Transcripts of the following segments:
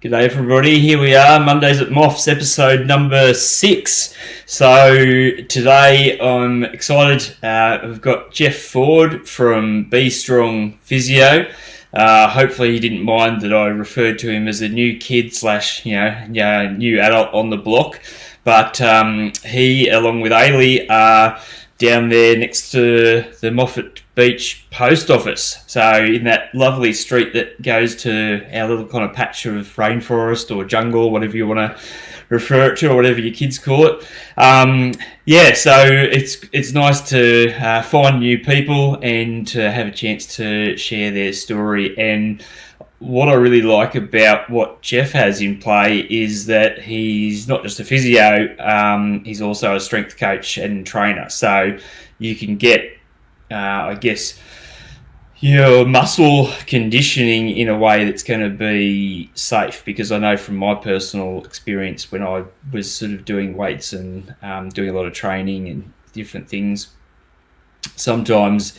G'day everybody, here we are, Mondays at Moffs, episode number 6. So today I'm excited, we've got Geoff Ford from Be Strong Physio. Hopefully he didn't mind that I referred to him as a new kid slash, new adult on the block. But he, along with Ailey, are down there next to the Moffat Beach Post office. So in that lovely street that goes to our little kind of patch of rainforest or jungle, whatever you want to refer it to, or whatever your kids call it. So it's nice to find new people and to have a chance to share their story. And what I really like about what Geoff has in play is that he's not just a physio, he's also a strength coach and trainer. So you can get, your muscle conditioning in a way that's going to be safe, because I know from my personal experience when I was sort of doing weights and doing a lot of training and different things, sometimes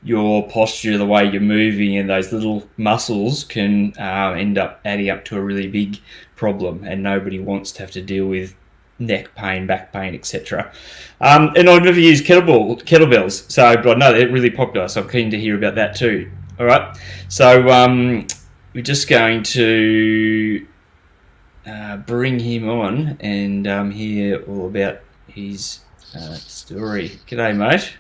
your posture, the way you're moving, and those little muscles can end up adding up to a really big problem, and nobody wants to have to deal with neck pain, back pain, etc. And I've never used kettlebells, but I know they're really popular, so I'm keen to hear about that too. All right, so we're just going to bring him on and hear all about his story. G'day, mate.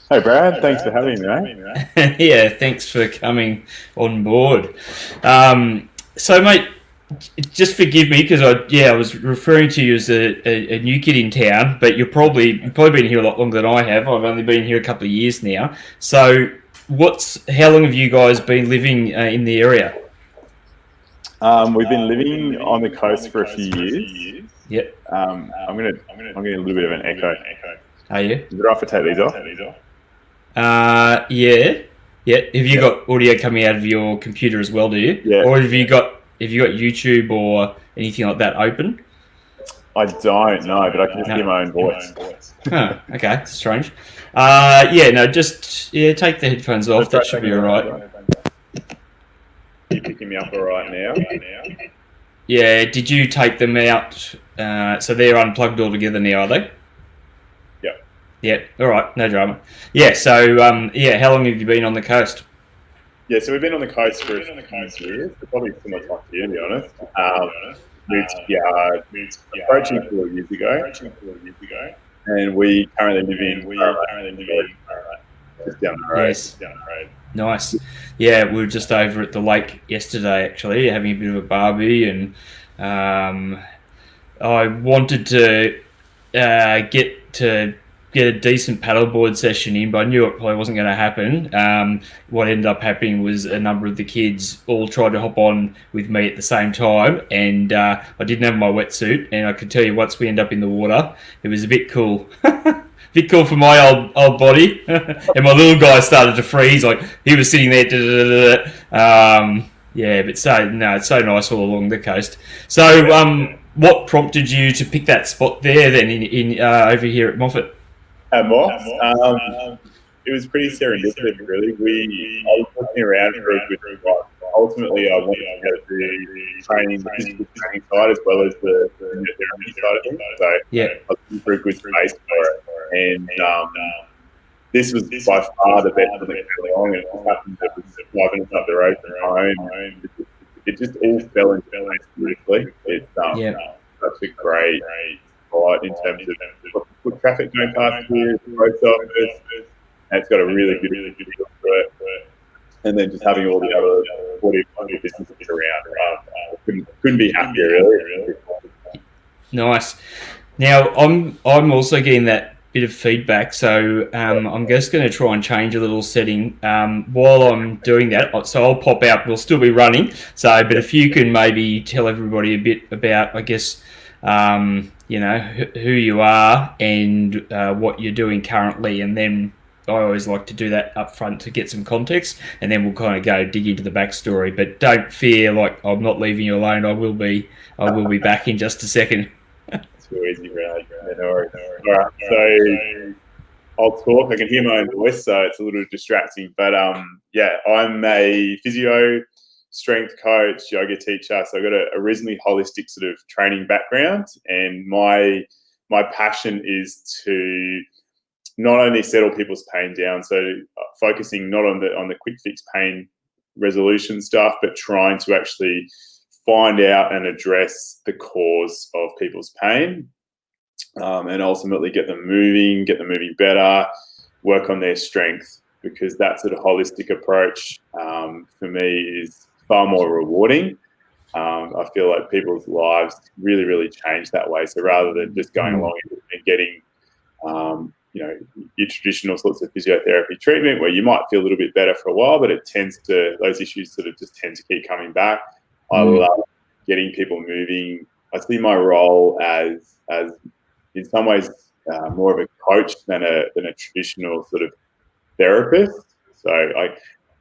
Hey Brad, thanks for having me, mate. Yeah, thanks for coming on board. So, mate, just forgive me because I was referring to you as a new kid in town, but you've probably been here a lot longer than I have. I've only been here a couple of years now. So, how long have you guys been living in the area? We've been living on the coast for a few years. Yep. I'm getting a little bit of an echo. Are you? Is it right if I take these off? Yeah. Have you got audio coming out of your computer as well? Do you? Yeah. Or have you got YouTube or anything like that open? I don't know, but I can just hear my own voice. Huh, okay, strange. Take the headphones off. That should be all right. Are you picking me up all right now? Yeah. Did you take them out? So they're unplugged altogether now, are they? Yeah, all right, no drama. Yeah, so, how long have you been on the coast? Yeah, so we've been on the coast for a few years, probably similar time to you, to be honest. Moved approaching 4 years ago, and we currently live in just down the road. Yes. Nice. Yeah, we were just over at the lake yesterday, actually, having a bit of a barbie, and I wanted to get a decent paddleboard session in, but I knew it probably wasn't going to happen. What ended up happening was a number of the kids all tried to hop on with me at the same time, and I didn't have my wetsuit, and I could tell you once we end up in the water, it was a bit cool. Bit cool for my old body. And my little guy started to freeze, like he was sitting there. It's so nice all along the coast. So what prompted you to pick that spot there then in over here at Moffat? At Moffs, it was pretty serendipitous, really. I was looking around for a good spot. Ultimately, I wanted to go through the physical training side as well as the physiotherapy side of things. So I was looking for a good space for it. And this was by far the best one that came along, and it just happened that it was 5 minutes up the road from home. It just all fell into place beautifully. It's such a great spot in terms of foot traffic going past here, the post office, and it's got a really good feel to it. And then just having all the other 40 businesses around, couldn't be happier, really. Nice. Now, I'm also getting that bit of feedback, so I'm just going to try and change a little setting while I'm doing that. So I'll pop out. We'll still be running. But if you can maybe tell everybody a bit about, I guess, who you are and what you're doing currently, and then I always like to do that up front to get some context, and then we'll kind of go dig into the backstory. But don't fear, like I'm not leaving you alone. I will be back in just a second. It's too easy, right? No worries. All right, so I'll talk. I can hear my own voice, so it's a little distracting. But I'm a physio strength coach, yoga teacher, so I've got a reasonably holistic sort of training background, and my passion is to not only settle people's pain down, so focusing not on the quick fix pain resolution stuff, but trying to actually find out and address the cause of people's pain, and ultimately get them moving better, work on their strength, because that sort of holistic approach for me is far more rewarding. I feel like people's lives really, really change that way. So rather than just going along and getting your traditional sorts of physiotherapy treatment where you might feel a little bit better for a while, but those issues sort of just tend to keep coming back. I love getting people moving. I see my role as in some ways more of a coach than a traditional sort of therapist. So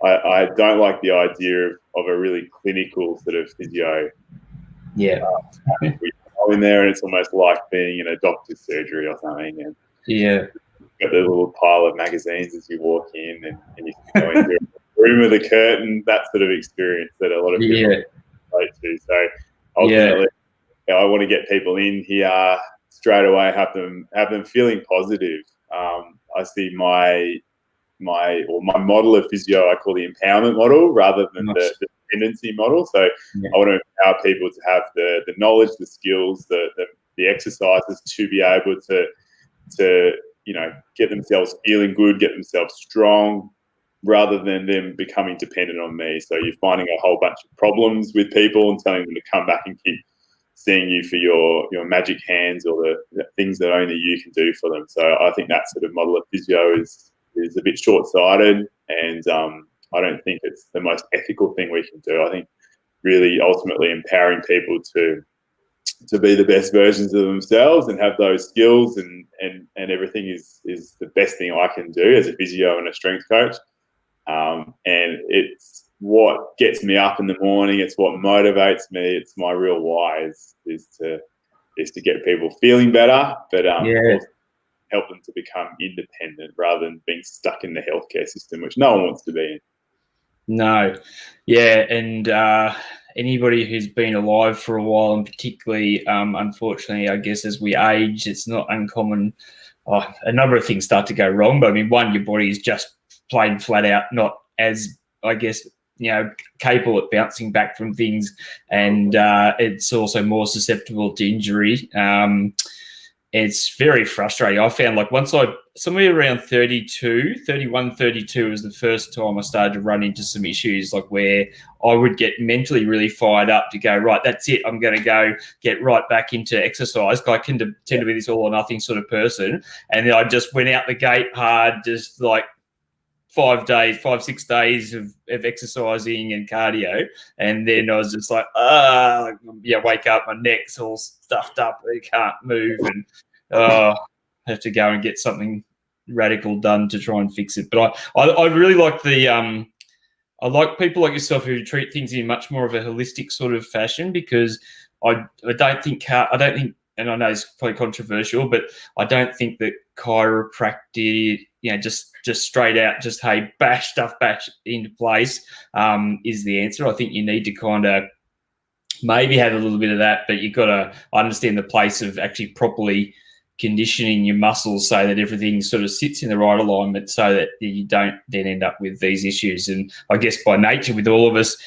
I don't like the idea of a really clinical sort of physio. Yeah. We go in there and it's almost like being in a doctor's surgery or something. And yeah. Got the little pile of magazines as you walk in, and you go into a room with a curtain, that sort of experience that a lot of people relate to. So ultimately, I want to get people in here straight away, have them feeling positive. I see my model of physio, I call the empowerment model rather than the dependency model. So I want to empower people to have the knowledge, the skills, the exercises to be able to get themselves feeling good, get themselves strong, rather than them becoming dependent on me. So you're finding a whole bunch of problems with people and telling them to come back and keep seeing you for your magic hands or the things that only you can do for them. So I think that sort of model of physio is a bit short-sighted, and I don't think it's the most ethical thing we can do. I think really ultimately empowering people to be the best versions of themselves and have those skills and everything is the best thing I can do as a physio and a strength coach. And it's what gets me up in the morning. It's what motivates me. It's my real why is to get people feeling better, but also help them to become independent rather than being stuck in the healthcare system, which no one wants to be in. No. Yeah. And anybody who's been alive for a while, and particularly, unfortunately, I guess as we age, it's not uncommon. A number of things start to go wrong. But I mean, one, your body is just plain flat out not as, I guess, capable at bouncing back from things, and it's also more susceptible to injury. It's very frustrating. I found like somewhere around 31, 32 was the first time I started to run into some issues, like where I would get mentally really fired up to go, right, that's it. I'm going to go get right back into exercise. I tend to be this all or nothing sort of person. And then I just went out the gate hard, just like 5, 6 days of exercising and cardio, and then I was just like, wake up, my neck's all stuffed up, I can't move, and have to go and get something radical done to try and fix it. But I really like I like people like yourself who treat things in much more of a holistic sort of fashion, because I don't think, and I know it's probably controversial, but I don't think that chiropractic, just straight out, just, hey, bash into place is the answer. I think you need to kind of maybe have a little bit of that, but you've got to understand the place of actually properly conditioning your muscles so that everything sort of sits in the right alignment, so that you don't then end up with these issues. And I guess by nature, with all of us,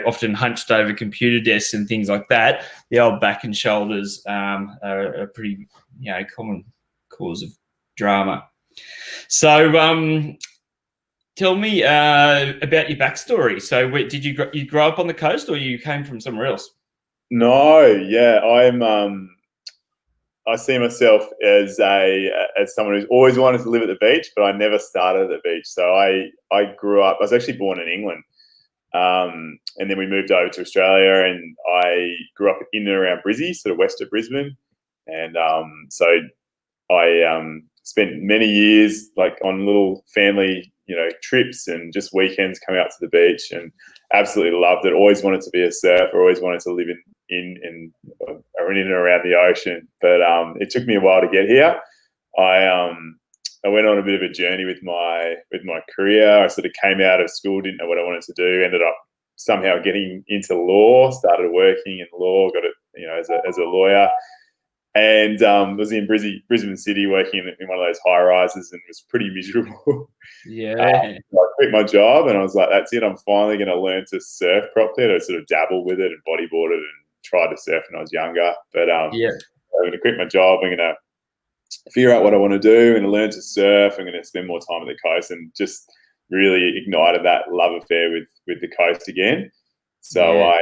often hunched over computer desks and things like that, the old back and shoulders are a pretty, common cause of drama. So tell me about your backstory. So did you grow up on the coast, or you came from somewhere else? No, yeah, I see myself as someone who's always wanted to live at the beach, but I never started at the beach. So I grew up. I was actually born in England, and then we moved over to Australia, and I grew up in and around Brizzy, sort of west of Brisbane, and so I spent many years like on little family trips and just weekends coming out to the beach, and absolutely loved it. Always wanted to be a surfer. Always wanted to live in and around the ocean, but it took me a while to get here. I went on a bit of a journey with my career. I sort of came out of school, didn't know what I wanted to do. Ended up somehow getting into law, started working in law, got it, as a lawyer, and was in Brisbane City working in one of those high rises, and was pretty miserable. Yeah. So I quit my job, and I was like, that's it. I'm finally going to learn to surf properly. And I sort of dabbled with it and bodyboarded and tried to surf when I was younger. But I'm going to quit my job. I'm going to figure out what I want to do. I'm going to learn to surf. I'm going to spend more time at the coast, and just really ignited that love affair with the coast again. So I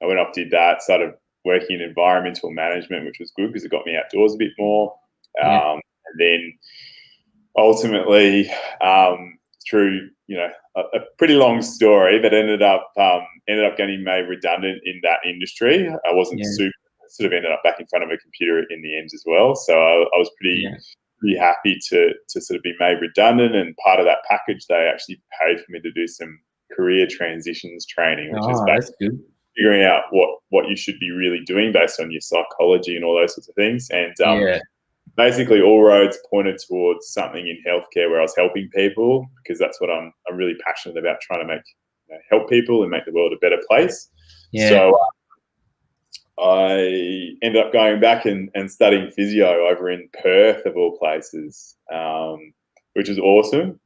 went off, did that, started working in environmental management, which was good because it got me outdoors a bit more. And then ultimately, through a pretty long story, but ended up getting made redundant in that industry. I wasn't super. Sort of ended up back in front of a computer in the end as well. So I was pretty happy to sort of be made redundant, and part of that package they actually paid for me to do some career transitions training, which is basically figuring out what you should be really doing based on your psychology and all those sorts of things. And basically all roads pointed towards something in healthcare where I was helping people, because that's what I'm really passionate about, trying to make help people and make the world a better place. So I ended up going back and studying physio over in Perth, of all places, which was awesome.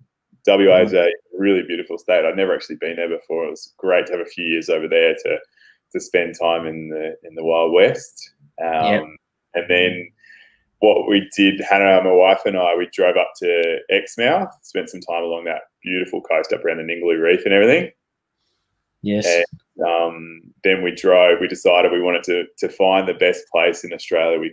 WA is a really beautiful state. I'd never actually been there before. It was great to have a few years over there to spend time in the Wild West. And then what we did, Hannah, my wife, and I, we drove up to Exmouth, spent some time along that beautiful coast up around the Ningaloo Reef and everything. And then we decided we wanted to find the best place in Australia we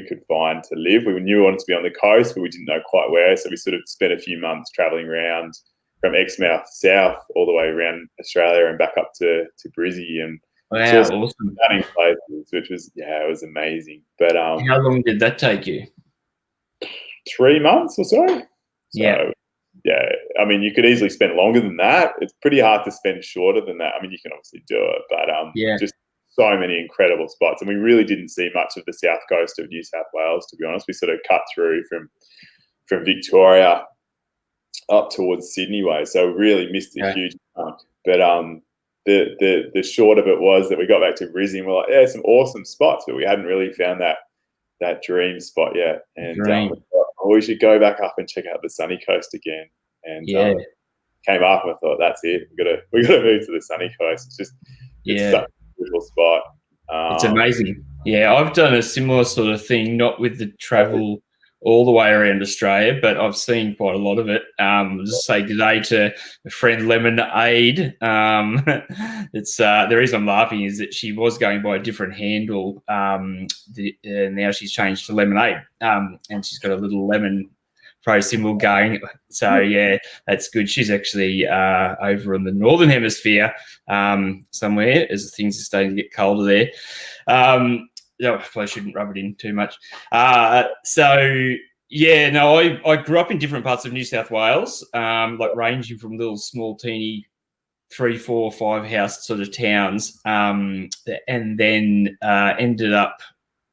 could find to live. We knew we wanted to be on the coast, but we didn't know quite where. So we sort of spent a few months travelling around from Exmouth south all the way around Australia and back up to Brizzy, and saw some stunning places, which was it was amazing. But how long did that take you? 3 months or so. I mean, you could easily spend longer than that. It's pretty hard to spend shorter than that. I mean, you can obviously do it, but just so many incredible spots. And we really didn't see much of the south coast of New South Wales, to be honest. We sort of cut through from Victoria up towards Sydney way, so really missed a huge chunk. But the short of it was that we got back to Brisbane and we're like, some awesome spots, but we hadn't really found that dream spot yet. And we should go back up and check out the sunny coast again. And came up and I thought, that's it. We got to move to the sunny coast. It's just it's such a beautiful spot. It's amazing. Yeah, I've done a similar sort of thing, not with the travel all the way around Australia, but I've seen quite a lot of it. Just say good day to a friend Lemonade. It's the reason I'm laughing is that she was going by a different handle. Now she's changed to Lemonade, and she's got a little lemon pro symbol going. So that's good. She's actually over in the northern hemisphere somewhere, as things are starting to get colder there. I probably shouldn't rub it in too much. I grew up in different parts of New South Wales, like ranging from little small teeny 3, 4, 5 house sort of towns, and then ended up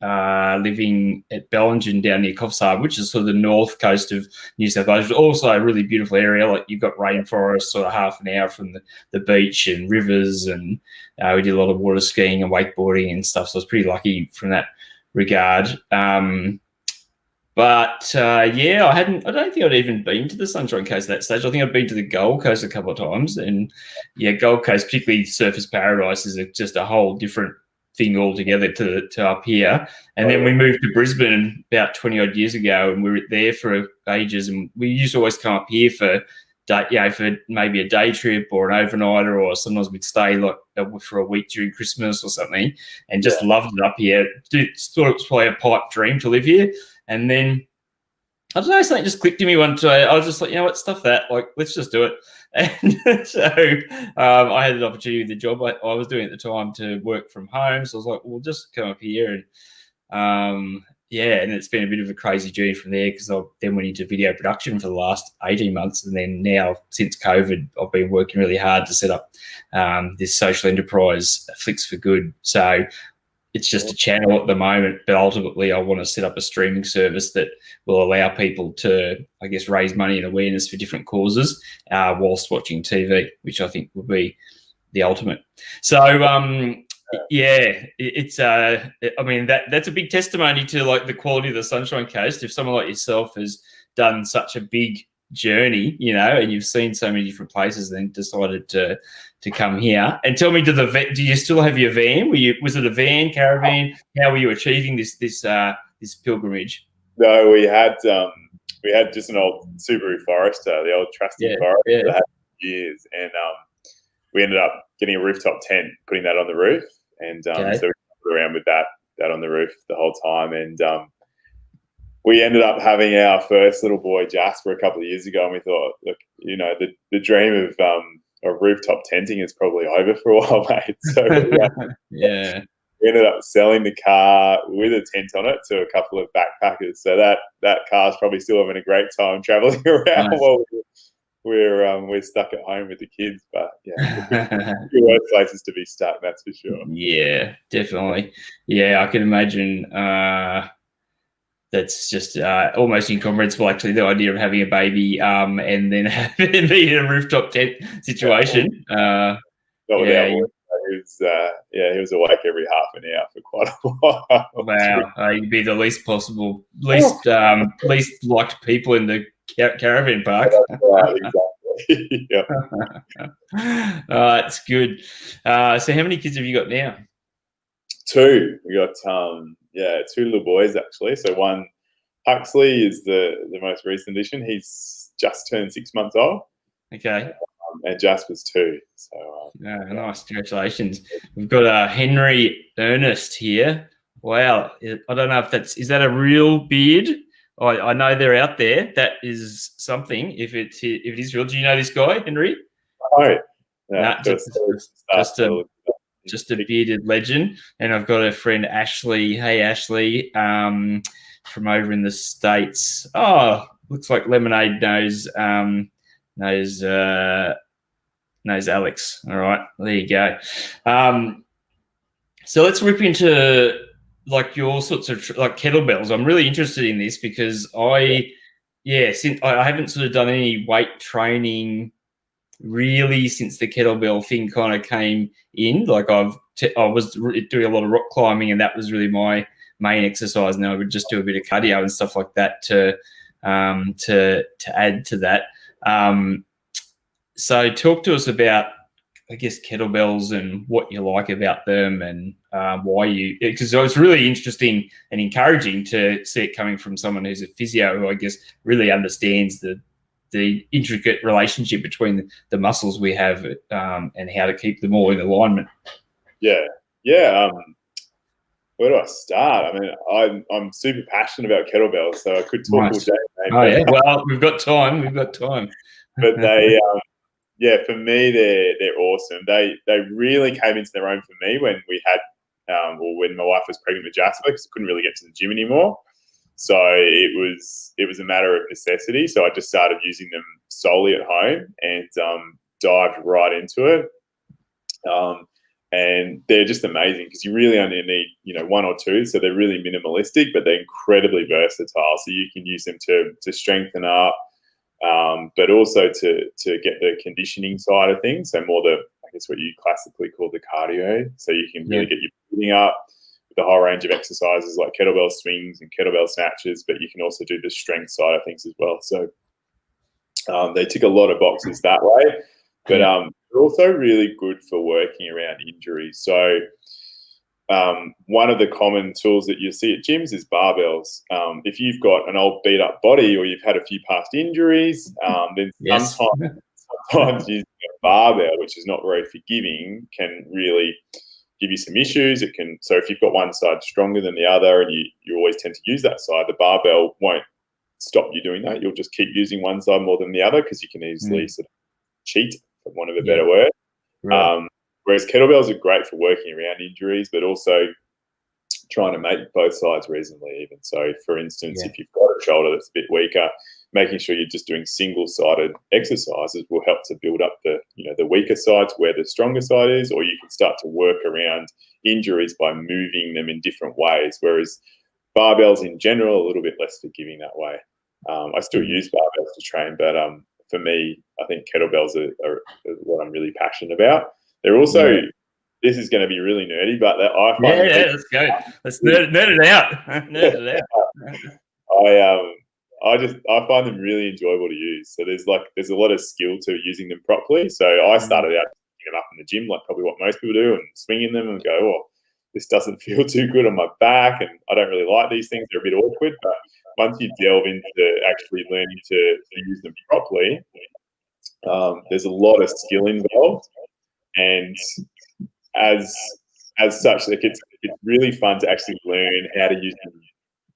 living at Bellingen down near Coffs Harbour, which is sort of the north coast of New South Wales. Also a really beautiful area. Like you've got rainforest sort of half an hour from the beach and rivers, and we did a lot of water skiing and wakeboarding and stuff. So I was pretty lucky from that regard. I don't think I'd even been to the Sunshine Coast at that stage. I think I'd been to the Gold Coast a couple of times, and Gold Coast, particularly Surfers Paradise, is just a whole different thing altogether to up here. And then we moved to Brisbane about 20 odd years ago, and we were there for ages, and we used to always come up here for maybe a day trip or an overnighter, or sometimes we'd stay for a week during Christmas or something, and just loved it up here. Thought it was probably a pipe dream to live here. And then I don't know, something just clicked to me one day. I was just like, what, stuff that, let's just do it. And so I had an opportunity with the job I was doing at the time to work from home. So I was like, well, just come up here. And and it's been a bit of a crazy journey from there, because I then went into video production for the last 18 months. And then now, since COVID, I've been working really hard to set up this social enterprise, Flicks for Good. So it's just a channel at the moment, but ultimately I want to set up a streaming service that will allow people to, raise money and awareness for different causes whilst watching TV, which I think would be the ultimate. So it's I mean that's a big testimony to like the quality of the Sunshine Coast. If someone like yourself has done such a big journey, you know, and you've seen so many different places, then decided to come here. And tell me, do you still have your van? Was it a van, caravan? How were you achieving this pilgrimage? No, we had just an old Subaru Forester, the old trusty Forester that had years, and we ended up getting a rooftop tent, putting that on the roof, and so we went around with that on the roof the whole time, and we ended up having our first little boy Jasper a couple of years ago, and we thought, look, you know, the dream of rooftop tenting is probably over for a while, mate. So we ended up selling the car with a tent on it to a couple of backpackers. So that car's probably still having a great time traveling around while we're stuck at home with the kids. But worse places to be stuck, that's for sure. Yeah, definitely. Yeah, I can imagine. That's just almost incomprehensible, actually, the idea of having a baby and then being in a rooftop tent situation. He was awake every half an hour for quite a while. Wow, you'd be the least liked people in the caravan park. Right, exactly. It's good. So how many kids have you got now? 2. We got 2 little boys, actually. So one, Huxley, is the most recent addition. He's just turned 6 months old. Okay. And Jasper's 2. So nice, congratulations. We've got Henry Ernest here. Wow, I don't know if is that a real beard? I know they're out there. That is something. If it is real, do you know this guy, Henry? No, just a bearded legend. And I've got a friend, Ashley. Hey, Ashley, from over in the States. Oh, looks like Lemonade knows Alex. All right, there you go. So let's rip into like your sorts of like kettlebells. I'm really interested in this because since I haven't sort of done any weight training really since the kettlebell thing kind of came in. Like I was doing a lot of rock climbing, and that was really my main exercise. And then I would just do a bit of cardio and stuff like that to add to that. So talk to us about, I guess, kettlebells and what you like about them, and why because it's really interesting and encouraging to see it coming from someone who's a physio who I guess really understands the intricate relationship between the muscles we have and how to keep them all in alignment. Where do I start? I mean, I'm super passionate about kettlebells, so I could talk all day. Mate. Well, we've got time. But they, for me, they're awesome. They really came into their own for me when we had, when my wife was pregnant with Jasper, because I couldn't really get to the gym anymore. So it was a matter of necessity. So I just started using them solely at home and dived right into it. And they're just amazing because you really only need, 1 or 2. So they're really minimalistic, but they're incredibly versatile. So you can use them to strengthen up, but also to get the conditioning side of things. So more what you classically call the cardio. So you can really get your breathing up with the whole range of exercises like kettlebell swings and kettlebell snatches, but you can also do the strength side of things as well. So they tick a lot of boxes that way, but they're also really good for working around injuries. So one of the common tools that you see at gyms is barbells. If you've got an old beat up body or you've had a few past injuries, then sometimes using a barbell, which is not very forgiving, can really give you some issues. So if you've got one side stronger than the other and you always tend to use that side, the barbell won't stop you doing that. You'll just keep using one side more than the other because you can easily sort of cheat, for want of a better word. Right. Whereas kettlebells are great for working around injuries, but also trying to make both sides reasonably even. So, for instance, if you've got a shoulder that's a bit weaker, making sure you're just doing single-sided exercises will help to build up the weaker side to where the stronger side is, or you can start to work around injuries by moving them in different ways, whereas barbells in general are a little bit less forgiving that way. I still use barbells to train, but for me, I think kettlebells are what I'm really passionate about. They're also, this is going to be really nerdy, but I find let's go. Let's nerd it out. Nerd it out. I find them really enjoyable to use. So there's a lot of skill to using them properly. So I started out picking them up in the gym, like probably what most people do, and swinging them and go, oh, this doesn't feel too good on my back, and I don't really like these things. They're a bit awkward. But once you delve into actually learning to use them properly, there's a lot of skill involved, and as such, like it's really fun to actually learn how to use them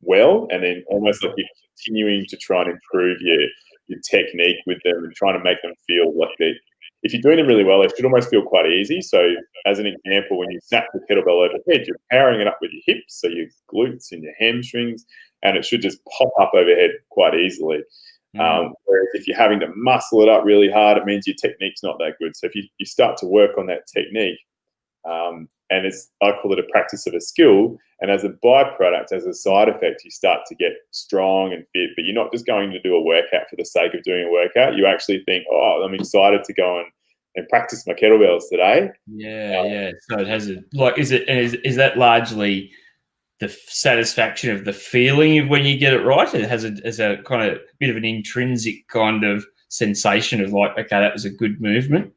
well, and then almost like you're continuing to try and improve your technique with them and trying to make them feel like if you're doing them really well, they should almost feel quite easy. So as an example, when you snap the kettlebell overhead, you're powering it up with your hips, so your glutes and your hamstrings, and it should just pop up overhead quite easily. Whereas if you're having to muscle it up really hard, it means your technique's not that good. So if you start to work on that technique, and I call it a practice of a skill. And as a byproduct, as a side effect, you start to get strong and fit. But you're not just going to do a workout for the sake of doing a workout. You actually think, oh, I'm excited to go and practice my kettlebells today. Yeah. So it has is that largely the satisfaction of the feeling of when you get it right? It has a kind of bit of an intrinsic kind of sensation of like, okay, that was a good movement.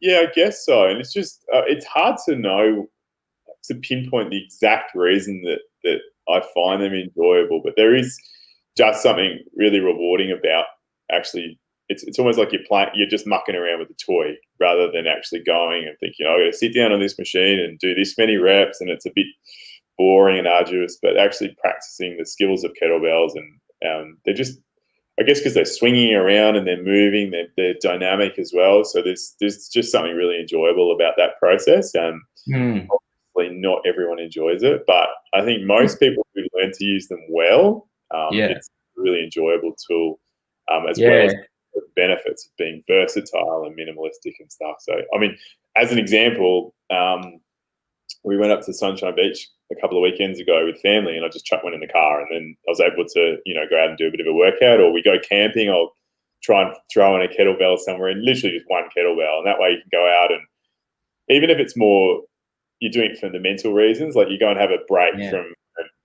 Yeah, I guess so. And it's just it's hard to know, to pinpoint the exact reason that I find them enjoyable, but there is just something really rewarding about actually. It's almost like you're just mucking around with a toy rather than actually going and thinking, I've got to sit down on this machine and do this many reps, and it's a bit boring and arduous. But actually practicing the skills of kettlebells, and they're just, I guess, because they're swinging around and they're moving, they're dynamic as well. So there's just something really enjoyable about that process. Obviously, not everyone enjoys it, but I think most people who learn to use them well, it's a really enjoyable tool, as well as the benefits of being versatile and minimalistic and stuff. So, I mean, as an example, we went up to Sunshine Beach a couple of weekends ago with family, and I just chucked one in the car, and then I was able to, go out and do a bit of a workout. Or we go camping, I'll try and throw in a kettlebell somewhere, and literally just one kettlebell, and that way you can go out, and even if it's more, you're doing it for the mental reasons, like you go and have a break from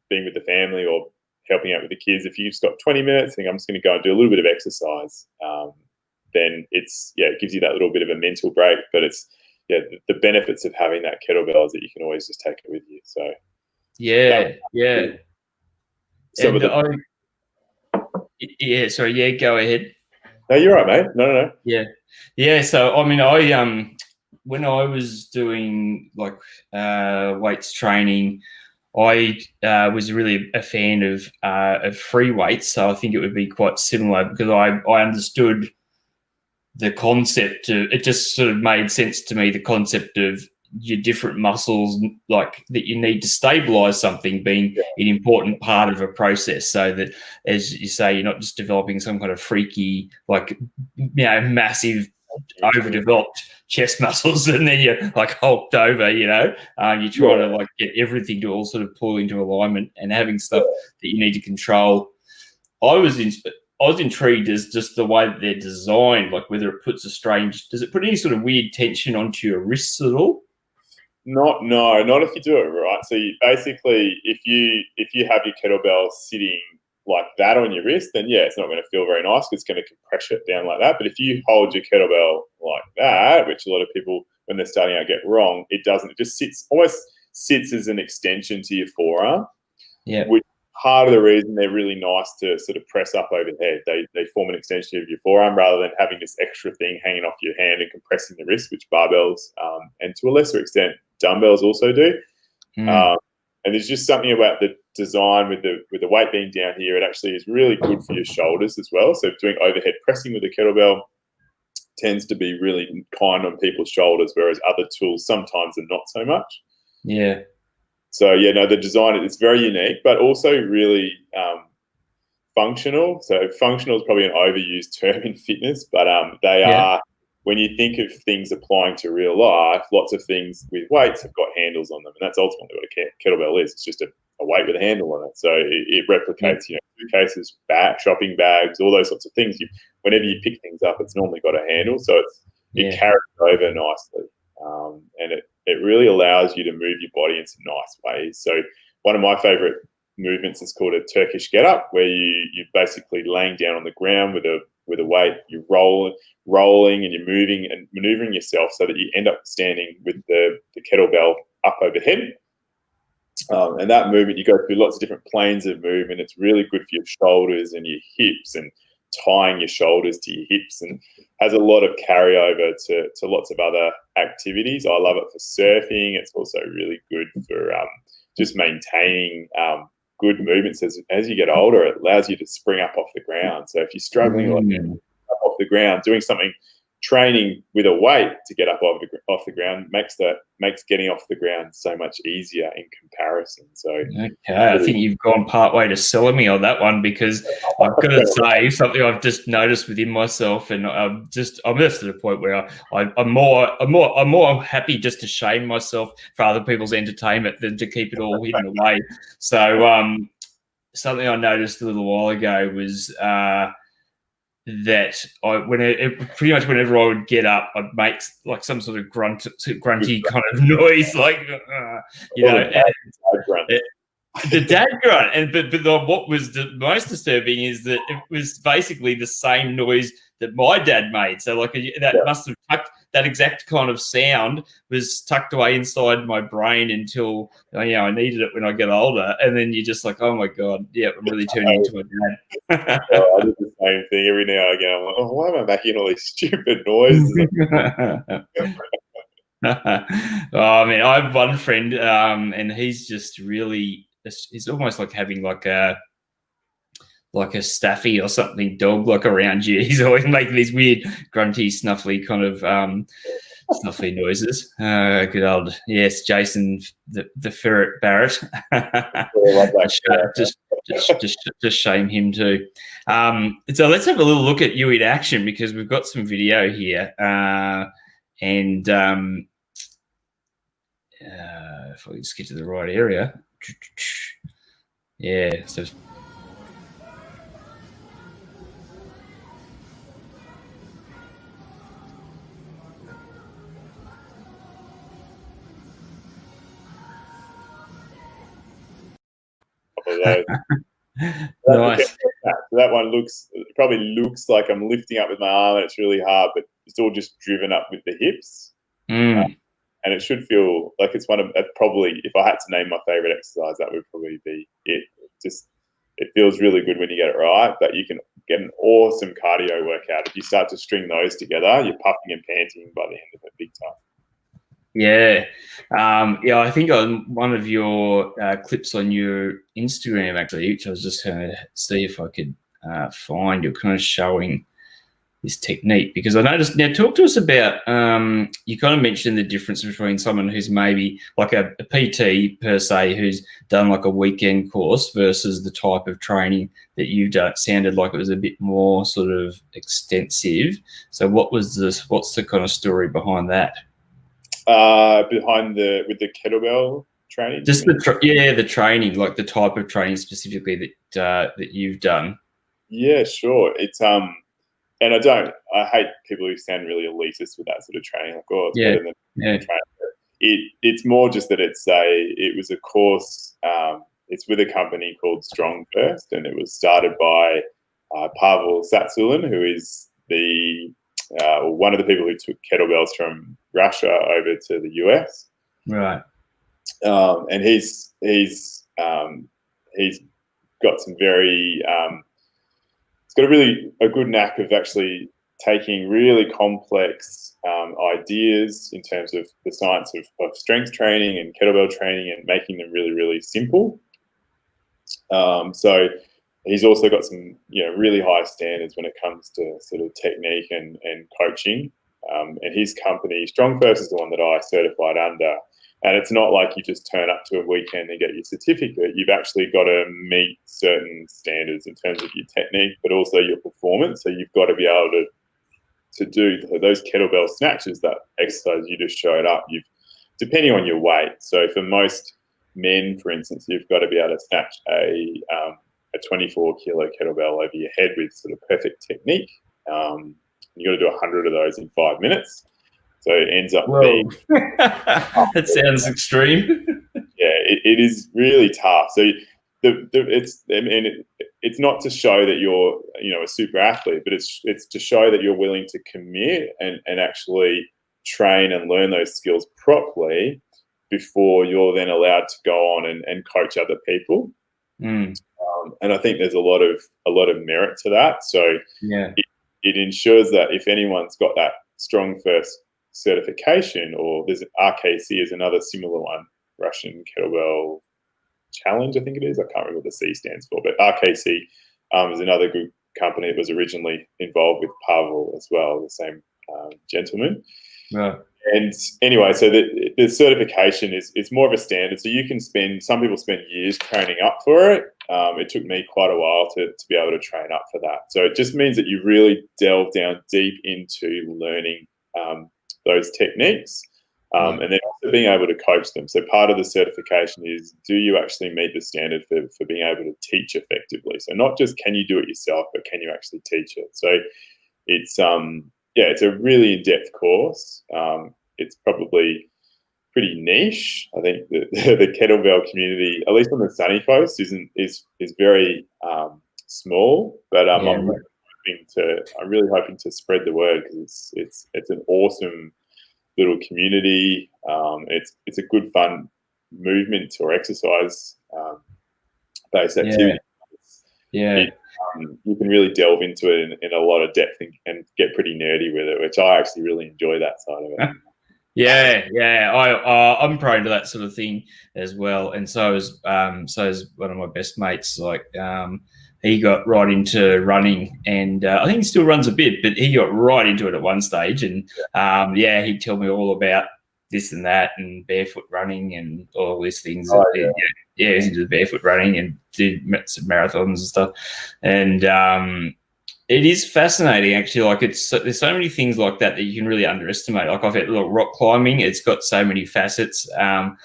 being with the family or helping out with the kids. If you've just got 20 minutes, think I'm just going to go and do a little bit of exercise, then it gives you that little bit of a mental break. But it's the benefits of having that kettlebell is that you can always just take it with you. So go ahead. No, you're right, mate. No. Yeah. So I mean, when I was doing like weights training, I was really a fan of free weights. So I think it would be quite similar, because I understood the concept of it. Just sort of made sense to me, the concept of your different muscles, like that you need to stabilize something, being an important part of a process, so that, as you say, you're not just developing some kind of freaky, like, massive overdeveloped chest muscles, and then you're like hulked over, you're trying to like get everything to all sort of pull into alignment, and having stuff that you need to control. I was intrigued as just the way that they're designed, like whether it does it put any sort of weird tension onto your wrists at all? Not if you do it right. So basically, if you have your kettlebell sitting like that on your wrist, then it's not going to feel very nice. It's going to compress it down like that. But if you hold your kettlebell like that, which a lot of people, when they're starting out, get wrong, it doesn't. It just almost sits as an extension to your forearm. Yeah. Which part of the reason they're really nice to sort of press up overhead. They form an extension of your forearm rather than having this extra thing hanging off your hand and compressing the wrist, which barbells and to a lesser extent dumbbells also do. And there's just something about the design with the weight being down here. It actually is really good for your shoulders as well. So doing overhead pressing with a kettlebell tends to be really kind on people's shoulders, whereas other tools sometimes are not so much. Yeah. So the design is very unique, but also really functional. So functional is probably an overused term in fitness, but they are. When you think of things applying to real life, lots of things with weights have got handles on them, and that's ultimately what a kettlebell is. It's just a weight with a handle on it. So it replicates, suitcases, shopping bags, all those sorts of things. Whenever you pick things up, it's normally got a handle, so it carries over nicely. and it really allows you to move your body in some nice ways. So one of my favorite movements is called a Turkish get up, where you're basically laying down on the ground with a weight, you're rolling and you're moving and maneuvering yourself so that you end up standing with the kettlebell up overhead. And that movement, you go through lots of different planes of movement. It's really good for your shoulders and your hips, and tying your shoulders to your hips, and has a lot of carryover to lots of other activities. I love it for surfing. It's also really good for just maintaining good movements as you get older. It allows you to spring up off the ground. So if you're struggling up off the ground, doing something, training with a weight to get up off the ground makes getting off the ground so much easier in comparison. So okay, I think you've gone part way to selling me on that one, because I've got to say something I've just noticed within myself, and I'm just at the point where I'm more happy just to shame myself for other people's entertainment than to keep it all hidden away. So something I noticed a little while ago was that pretty much whenever I would get up, I'd make like some sort of grunty kind of noise, like the dad grunt. But what was the most disturbing is that it was basically the same noise that my dad made. So must have tucked, that exact kind of sound was tucked away inside my brain until I needed it when I get older. And then you're just like, oh my God, yeah, I'm really tuning into my dad. I do the same thing every now and again. I'm like, oh, why am I making all these stupid noises? Oh man, I have one friend, and he's just really, it's almost like having like a staffy or something dog like around you. He's always making these weird grunty, snuffly kind of snuffly noises. Good old, yes, Jason the ferret Barrett. Just shame him too. So let's have a little look at you in action, because we've got some video here, and if I just get to the right area, yeah. So. Nice. So that one probably looks like I'm lifting up with my arm and it's really hard, but it's all just driven up with the hips. And it should feel like it's probably, if I had to name my favorite exercise, that would probably be it. It feels really good when you get it right, but you can get an awesome cardio workout. If you start to string those together, you're puffing and panting by the end of it big time. Yeah. I think on one of your clips on your Instagram, actually, which I was just going to see if I could find, you're kind of showing this technique, because I noticed, now talk to us about, you kind of mentioned the difference between someone who's maybe like a PT per se, who's done like a weekend course, versus the type of training that you've done. It sounded like it was a bit more sort of extensive. So what's the kind of story behind that? With the kettlebell training, just the training, like the type of training specifically that you've done. Yeah, sure. It's and I hate people who sound really elitist with that sort of training. Like, oh, it's better than training. It's more just that it was a course. It's with a company called Stong First, and it was started by Pavel Satsulin, who is one of the people who took kettlebells from Russia over to the US. Right. And he's got some very he's got a good knack of actually taking really complex ideas in terms of the science of strength training and kettlebell training, and making them really, really simple. So he's also got some really high standards when it comes to sort of technique and coaching. And his company, Stong First, is the one that I certified under. And it's not like you just turn up to a weekend and get your certificate. You've actually got to meet certain standards in terms of your technique, but also your performance. So you've got to be able to do those kettlebell snatches, that exercise you just showed up. Depending on your weight. So for most men, for instance, you've got to be able to snatch a 24 kilo kettlebell over your head with sort of perfect technique. You've got to do 100 of those in 5 minutes. So it ends up Whoa. being That sounds extreme. Yeah, it is really tough. So it's not to show that you're a super athlete, but it's to show that you're willing to commit and actually train and learn those skills properly before you're then allowed to go on and coach other people. And I think there's a lot of merit to that. So it ensures that if anyone's got that strong first certification, or there's RKC is another similar one, Russian Kettlebell Challenge, I think it is. I can't remember what the C stands for, but RKC is another good company that was originally involved with Pavel as well, the same gentleman. Right. And anyway, so the certification is more of a standard. So you can some people spend years training up for it. It took me quite a while to be able to train up for that. So it just means that you really delve down deep into learning those techniques. And then also being able to coach them. So part of the certification is, do you actually meet the standard for being able to teach effectively? So not just can you do it yourself, but can you actually teach it? So it's it's a really in-depth course. It's probably pretty niche. I think the kettlebell community, at least on the sunny coast, is very small. But I'm really hoping to spread the word, because it's an awesome little community. It's a good fun movement or exercise based activity. You can really delve into it in a lot of depth and get pretty nerdy with it, which I actually really enjoy that side of it. I'm prone to that sort of thing as well, and so is one of my best mates. Like he got right into running, and I think he still runs a bit, but he got right into it at one stage, and he'd tell me all about this and that, and barefoot running and all these things. He's into the barefoot running and did some marathons and stuff, and it is fascinating, actually. Like there's so many things like that you can really underestimate. Like I've had rock climbing; it's got so many facets, and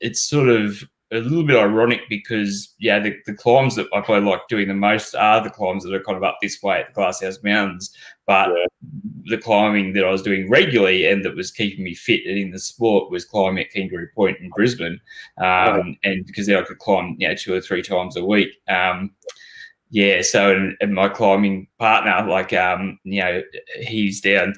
it's sort of a little bit ironic because the climbs that I probably like doing the most are the climbs that are kind of up this way at the Glasshouse Mountains, but the climbing that I was doing regularly and that was keeping me fit and in the sport was climbing at Kangaroo Point in Brisbane, and because there I could climb 2 or 3 times a week. So and my climbing partner, like he's down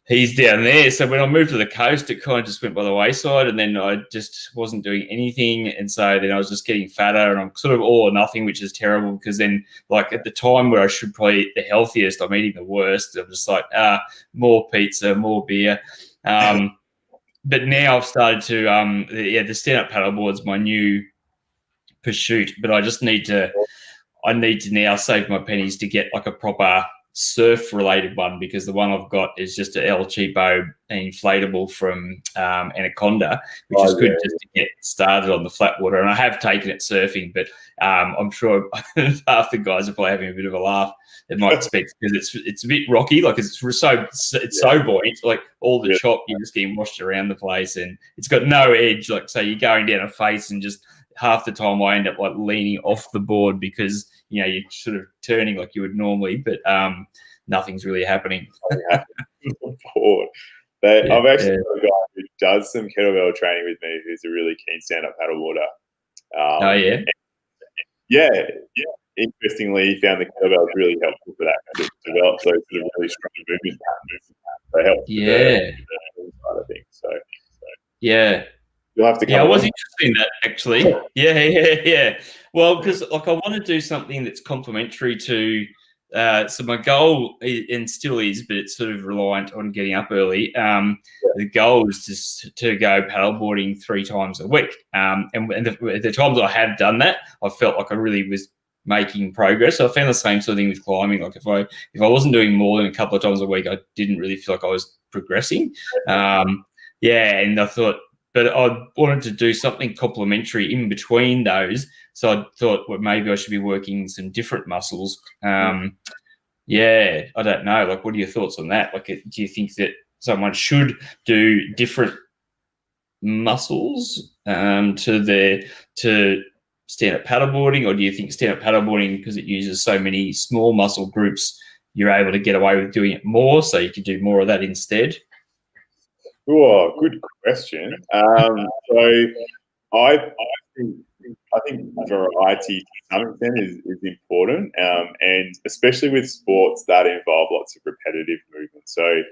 there. So when I moved to the coast, it kind of just went by the wayside, and then I just wasn't doing anything. And so then I was just getting fatter, and I'm sort of all or nothing, which is terrible, because then, like, at the time where I should probably eat the healthiest, I'm eating the worst. I'm just like, more pizza, more beer. But now I've started to, the stand-up paddleboard's my new pursuit, but I need to now save my pennies to get like a proper surf-related one, because the one I've got is just a El Cheapo inflatable from Anaconda, which is good just to get started on the flat water. And I have taken it surfing, but I'm sure half the guys are probably having a bit of a laugh at my expense, because it's a bit rocky. Like it's so buoyant, like all the chop, you're just getting washed around the place, and it's got no edge. Like, so you're going down a face, and just half the time I end up like leaning off the board, because you're sort of turning like you would normally, but nothing's really happening. I've actually got a guy who does some kettlebell training with me, who's a really keen stand-up paddleboarder. Interestingly, he found the kettlebell really helpful for that, to develop those sort of really strong movement patterns. They help with the side of things. So you'll have to come. I was interested in that, actually. Yeah. Well, because like I want to do something that's complementary to. So my goal, and still is, but it's sort of reliant on getting up early. The goal is just to go paddleboarding 3 times a week. And the times I have done that, I felt like I really was making progress. So I found the same sort of thing with climbing. Like if I wasn't doing more than a couple of times a week, I didn't really feel like I was progressing. And I thought, but I wanted to do something complementary in between those. So I thought, well, maybe I should be working some different muscles. I don't know. Like, what are your thoughts on that? Like, do you think that someone should do different muscles to stand-up paddleboarding, or do you think stand-up paddleboarding, because it uses so many small muscle groups, you're able to get away with doing it more, so you can do more of that instead? Oh, good question. So I think variety to some extent is important, and especially with sports that involve lots of repetitive movement. So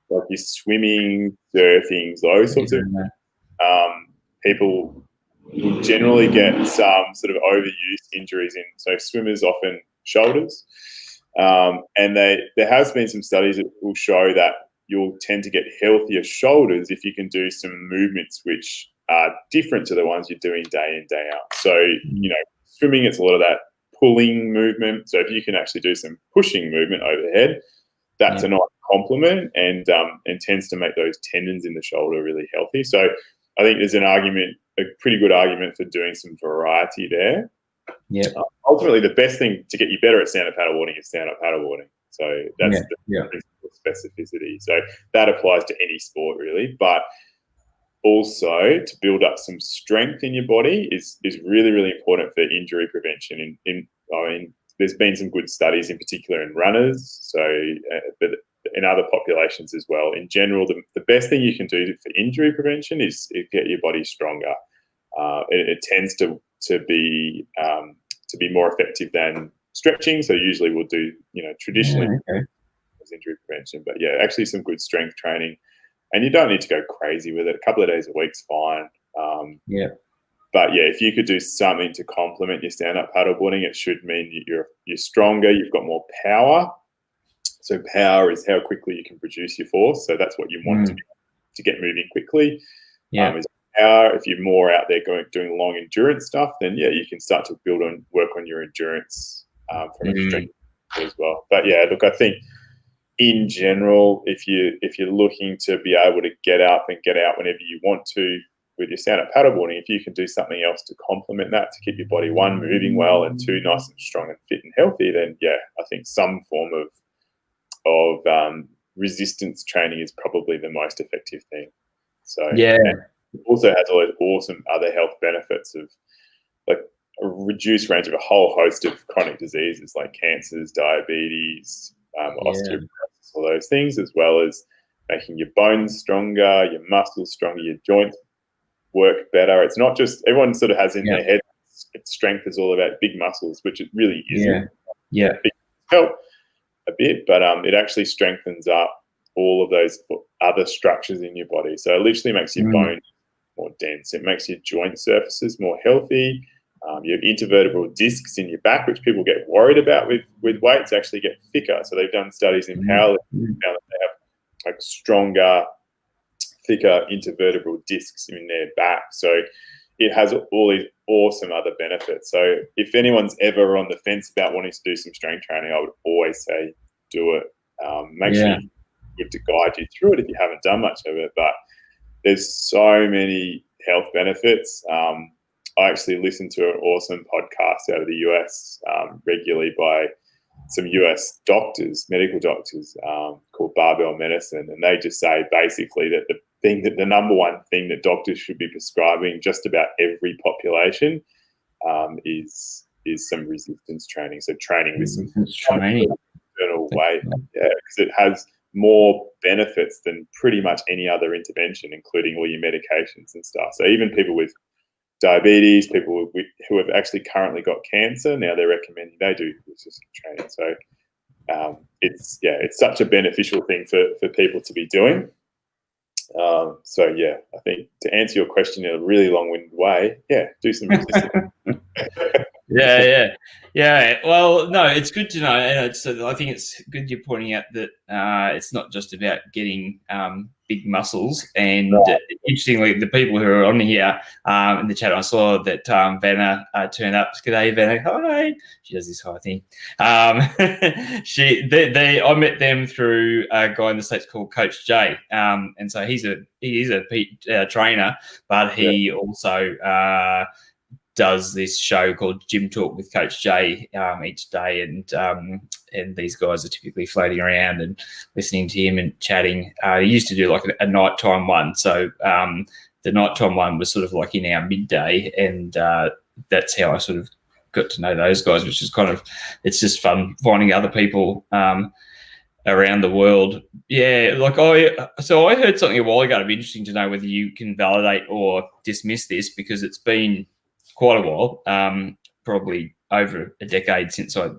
like your swimming, surfing, those sorts of people will generally get some sort of overuse injuries in. So swimmers often shoulders, and there has been some studies that will show that you'll tend to get healthier shoulders if you can do some movements which are different to the ones you're doing day in, day out. So, swimming, it's a lot of that pulling movement. So if you can actually do some pushing movement overhead, that's a nice complement and tends to make those tendons in the shoulder really healthy. So I think there's a pretty good argument for doing some variety there. Yeah. Ultimately, the best thing to get you better at stand-up paddleboarding is stand-up paddleboarding. So that's the principle of specificity. So that applies to any sport really, but also to build up some strength in your body is really, really important for injury prevention. There's been some good studies, in particular in runners, but in other populations as well. In general, the best thing you can do for injury prevention is get your body stronger. It tends to be more effective than stretching. So usually we'll do, traditionally injury prevention, but actually some good strength training. And you don't need to go crazy with it. A couple of days a week's fine. But if you could do something to complement your stand-up paddleboarding, it should mean you're stronger. You've got more power. So power is how quickly you can produce your force. So that's what you want to get moving quickly. Is power. If you're more out there doing long endurance stuff, then you can start to work on your endurance from a strength as well. But look, I think in general, if you're looking to be able to get up and get out whenever you want to with your stand-up paddleboarding, if you can do something else to complement that, to keep your body, one, moving well, and two, nice and strong and fit and healthy, then I think some form of resistance training is probably the most effective thing. So it also has all those awesome other health benefits of like a reduced range of a whole host of chronic diseases like cancers, diabetes, osteoporosis, all those things, as well as making your bones stronger, your muscles stronger, your joints work better. It's not just, everyone sort of has in their head strength is all about big muscles, which it really isn't. It help a bit, but it actually strengthens up all of those other structures in your body. So it literally makes your bone more dense. It makes your joint surfaces more healthy. Your intervertebral discs in your back, which people get worried about with weights, actually get thicker. So they've done studies in powerlifting and found that they have like stronger, thicker intervertebral discs in their back. So it has all these awesome other benefits. So if anyone's ever on the fence about wanting to do some strength training, I would always say do it. Make sure you're good to guide you through it if you haven't done much of it. But there's so many health benefits. I actually listen to an awesome podcast out of the US regularly by some US doctors, medical doctors, called Barbell Medicine, and they just say basically that the number one thing that doctors should be prescribing just about every population is some resistance training. So training with some internal weight, because it has more benefits than pretty much any other intervention, including all your medications and stuff. So even people with diabetes, people who have actually currently got cancer, now they're recommending they do resistance training. So it's such a beneficial thing for people to be doing. I think to answer your question in a really long-winded way, do some resistance. Well, no, it's good to know, and I think it's good you're pointing out that it's not just about getting big muscles. And interestingly, the people who are on here in the chat, I saw that Vanna turned up. G'day, Vanna. Hi. She does this whole thing. I met them through a guy in the States called Coach Jay, and so he is a trainer, but he also does this show called Gym Talk with Coach Jay each day, and these guys are typically floating around and listening to him and chatting. He used to do like a nighttime one, so the nighttime one was sort of like in our midday, and that's how I sort of got to know those guys, which is it's just fun finding other people around the world. Yeah, like I heard something a while ago. It'd be interesting to know whether you can validate or dismiss this, because it's been quite a while, probably over a decade since I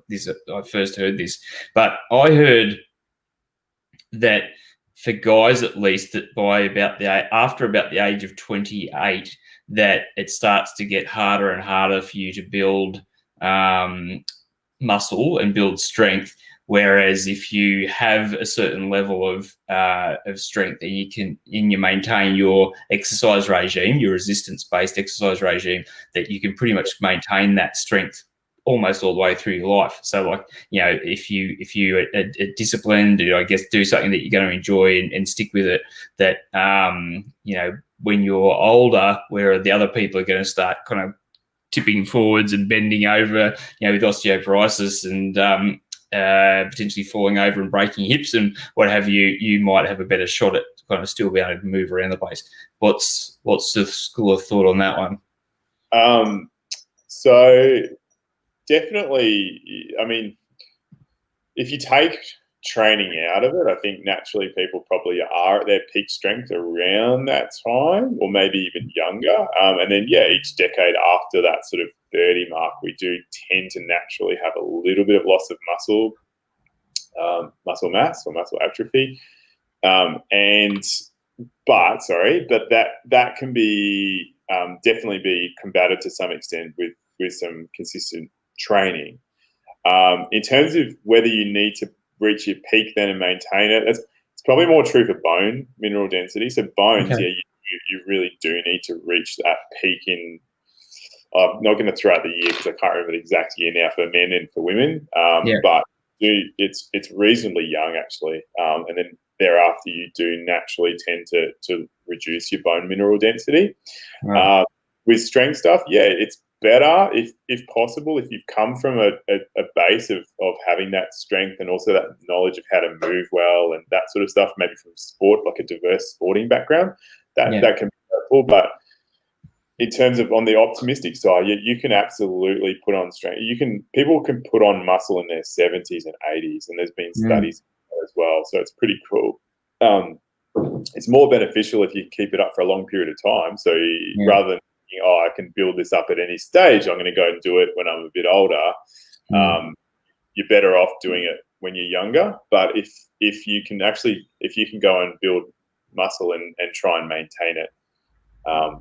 first heard this. But I heard that for guys, at least, that after about the age of 28, that it starts to get harder and harder for you to build muscle and build strength. Whereas if you have a certain level of strength, and you maintain your exercise regime, your resistance-based exercise regime, that you can pretty much maintain that strength almost all the way through your life. So, like, if you are disciplined, I guess, do something that you're going to enjoy and stick with it, that when you're older, where the other people are going to start kind of tipping forwards and bending over, with osteoporosis and potentially falling over and breaking hips and what have you, you might have a better shot at kind of still being able to move around the place. What's the school of thought on that one? So definitely, I mean, if you take training out of it, I think naturally people probably are at their peak strength around that time, or maybe even younger. And then, each decade after that sort of 30 mark, we do tend to naturally have a little bit of loss of muscle mass or muscle atrophy. But that can be definitely be combated to some extent with some consistent training. In terms of whether you need to reach your peak then and maintain it, it's probably more true for bone mineral density. So bones, Okay. you really do need to reach that peak in. I'm not going to throw out the year because I can't remember the exact year now for men and for women, but it's reasonably young actually, and then thereafter you do naturally tend to reduce your bone mineral density. Right. With strength stuff, it's better if possible, if you've come from a base of having that strength and also that knowledge of how to move well and that sort of stuff, maybe from sport, like a diverse sporting background, that can be helpful. But in terms of on the optimistic side, you can absolutely put on strength. People can put on muscle in their 70s and 80s, and there's been studies as well. So it's pretty cool. It's more beneficial if you keep it up for a long period of time. So rather than thinking, I can build this up at any stage, I'm going to go and do it when I'm a bit older. You're better off doing it when you're younger. But if you can go and build muscle and try and maintain it,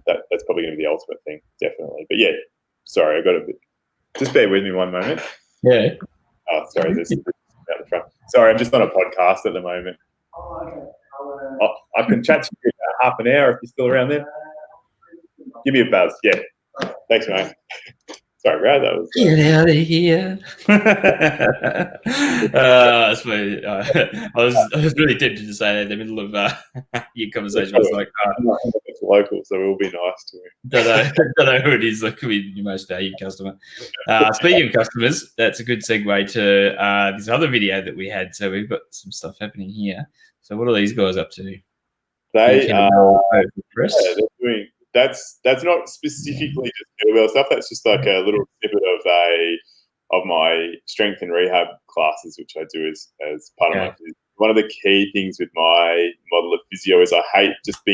that's probably going to be the ultimate thing, definitely. But sorry, I got a bit. Just bear with me one moment. Yeah. Oh, sorry, this is out the front. Sorry, I'm just on a podcast at the moment. I can chat to you in half an hour if you're still around there. Give me a buzz. Yeah. Thanks, mate. Sorry, Brad. That was. Get out of here. That's funny. I was really tempted to say that in the middle of your conversation. I was like, it's local, so we'll be nice to him. don't know who it is. Like, could be your most valued customer. Speaking of customers, that's a good segue to this other video that we had. So we've got some stuff happening here. So what are these guys up to? They're doing. That's not specifically just kettlebell stuff. That's just like a little snippet of my strength and rehab classes, which I do as part of my physio. One of the key things with my model of physio is I hate just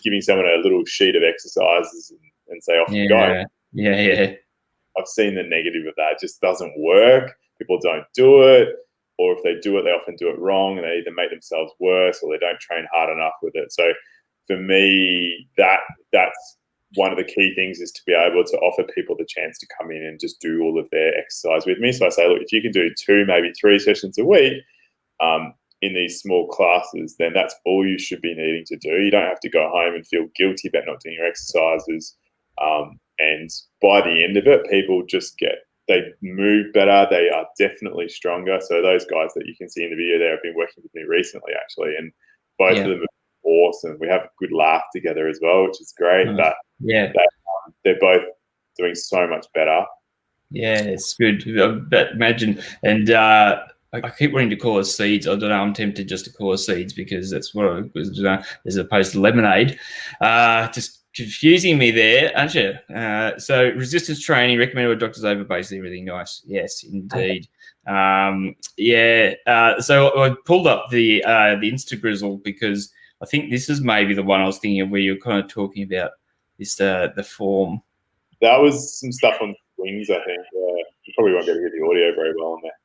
giving someone a little sheet of exercises and say off you go. Yeah. I've seen the negative of that. It just doesn't work. People don't do it, or if they do it, they often do it wrong, and they either make themselves worse or they don't train hard enough with it. So for me, that's one of the key things, is to be able to offer people the chance to come in and just do all of their exercise with me. So I say, look, if you can do 2, maybe 3 sessions a week in these small classes, then that's all you should be needing to do. You don't have to go home and feel guilty about not doing your exercises. And by the end of it, people just they move better. They are definitely stronger. So those guys that you can see in the video there have been working with me recently, actually, and both of them are awesome. We have a good laugh together as well, which is great. But they're both doing so much better. Yeah, it's good. But imagine, and I keep wanting to call it seeds. I don't know. I'm tempted just to call it seeds because that's what I was doing, as opposed to lemonade. Just confusing me there, aren't you? So resistance training recommended by doctors over basically everything. Nice. Yes, indeed. So I pulled up the Instagrizzle because I think this is maybe the one I was thinking of where you're kind of talking about this the form. That was some stuff on swings, I think. You probably won't be able to hear the audio very well on there.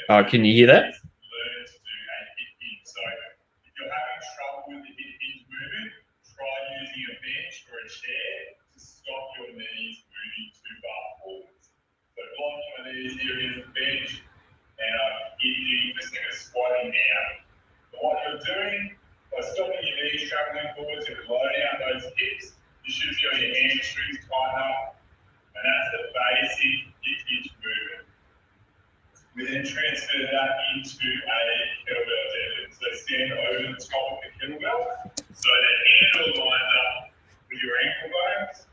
Oh, can you hear that? So if you're having trouble with the hip hinge movement, try using a bench or a chair to stop your knees moving too far forwards. So blocking my knees here against the bench and hinging, just like a squatting down. But what you're doing by stopping your knees traveling forwards and loading out those hips, you should feel your hamstrings tighten up, and that's the basic hip hinge movement. We then transfer that into a kettlebell deadlift. So stand over the top of the kettlebell. So the handle lines up with your ankle bones.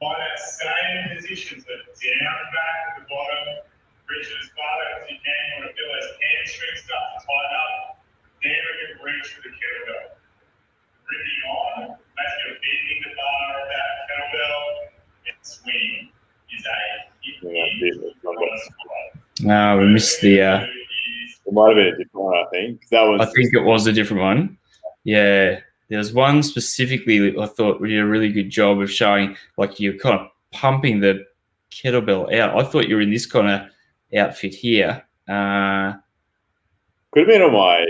Find that same position, so down back at the bottom, reach it as far as you can. You want to feel those hamstrings start to tighten up. Then we can reach for the kettlebell. Gripping on, as you're bending the bar of that kettlebell, and swing is a hip hinge on a squat. No, we missed the. It might have been a different one, I think. I think it was a different one. Yeah, there's one specifically I thought we did a really good job of showing, like you're kind of pumping the kettlebell out. I thought you were in this kind of outfit here. Could have been on my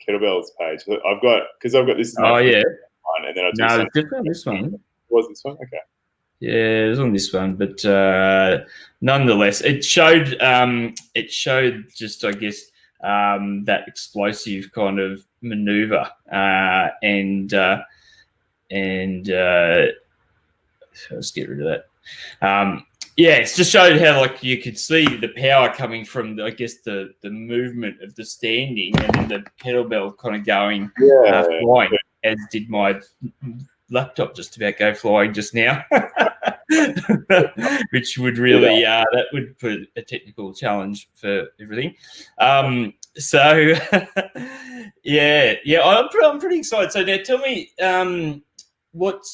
kettlebells page. I've got this. Oh yeah. One, and then I do no, it's different on this one. Was this one? Okay. Yeah, it was on this one, but nonetheless, it showed just, I guess, that explosive kind of maneuver, and let's get rid of that. It's just showed how like you could see the power coming from, I guess, the movement of the standing, and then the kettlebell kind of going flying, as did my laptop just about go flying just now, which would really that would put a technical challenge for everything. I'm pretty excited. So now tell me, what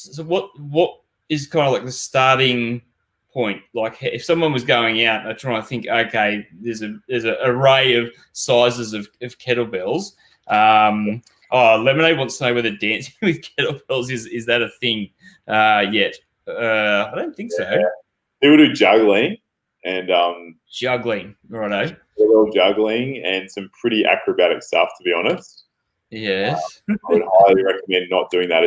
is kind of like the starting point? Like if someone was going out and they're trying to think, okay, there's an array of sizes of kettlebells. Lemonade wants to know whether dancing with kettlebells is that a thing yet? I don't think so. People do juggling and juggling, righto. Kettlebell juggling and some pretty acrobatic stuff, to be honest. Yes. I would highly recommend not doing that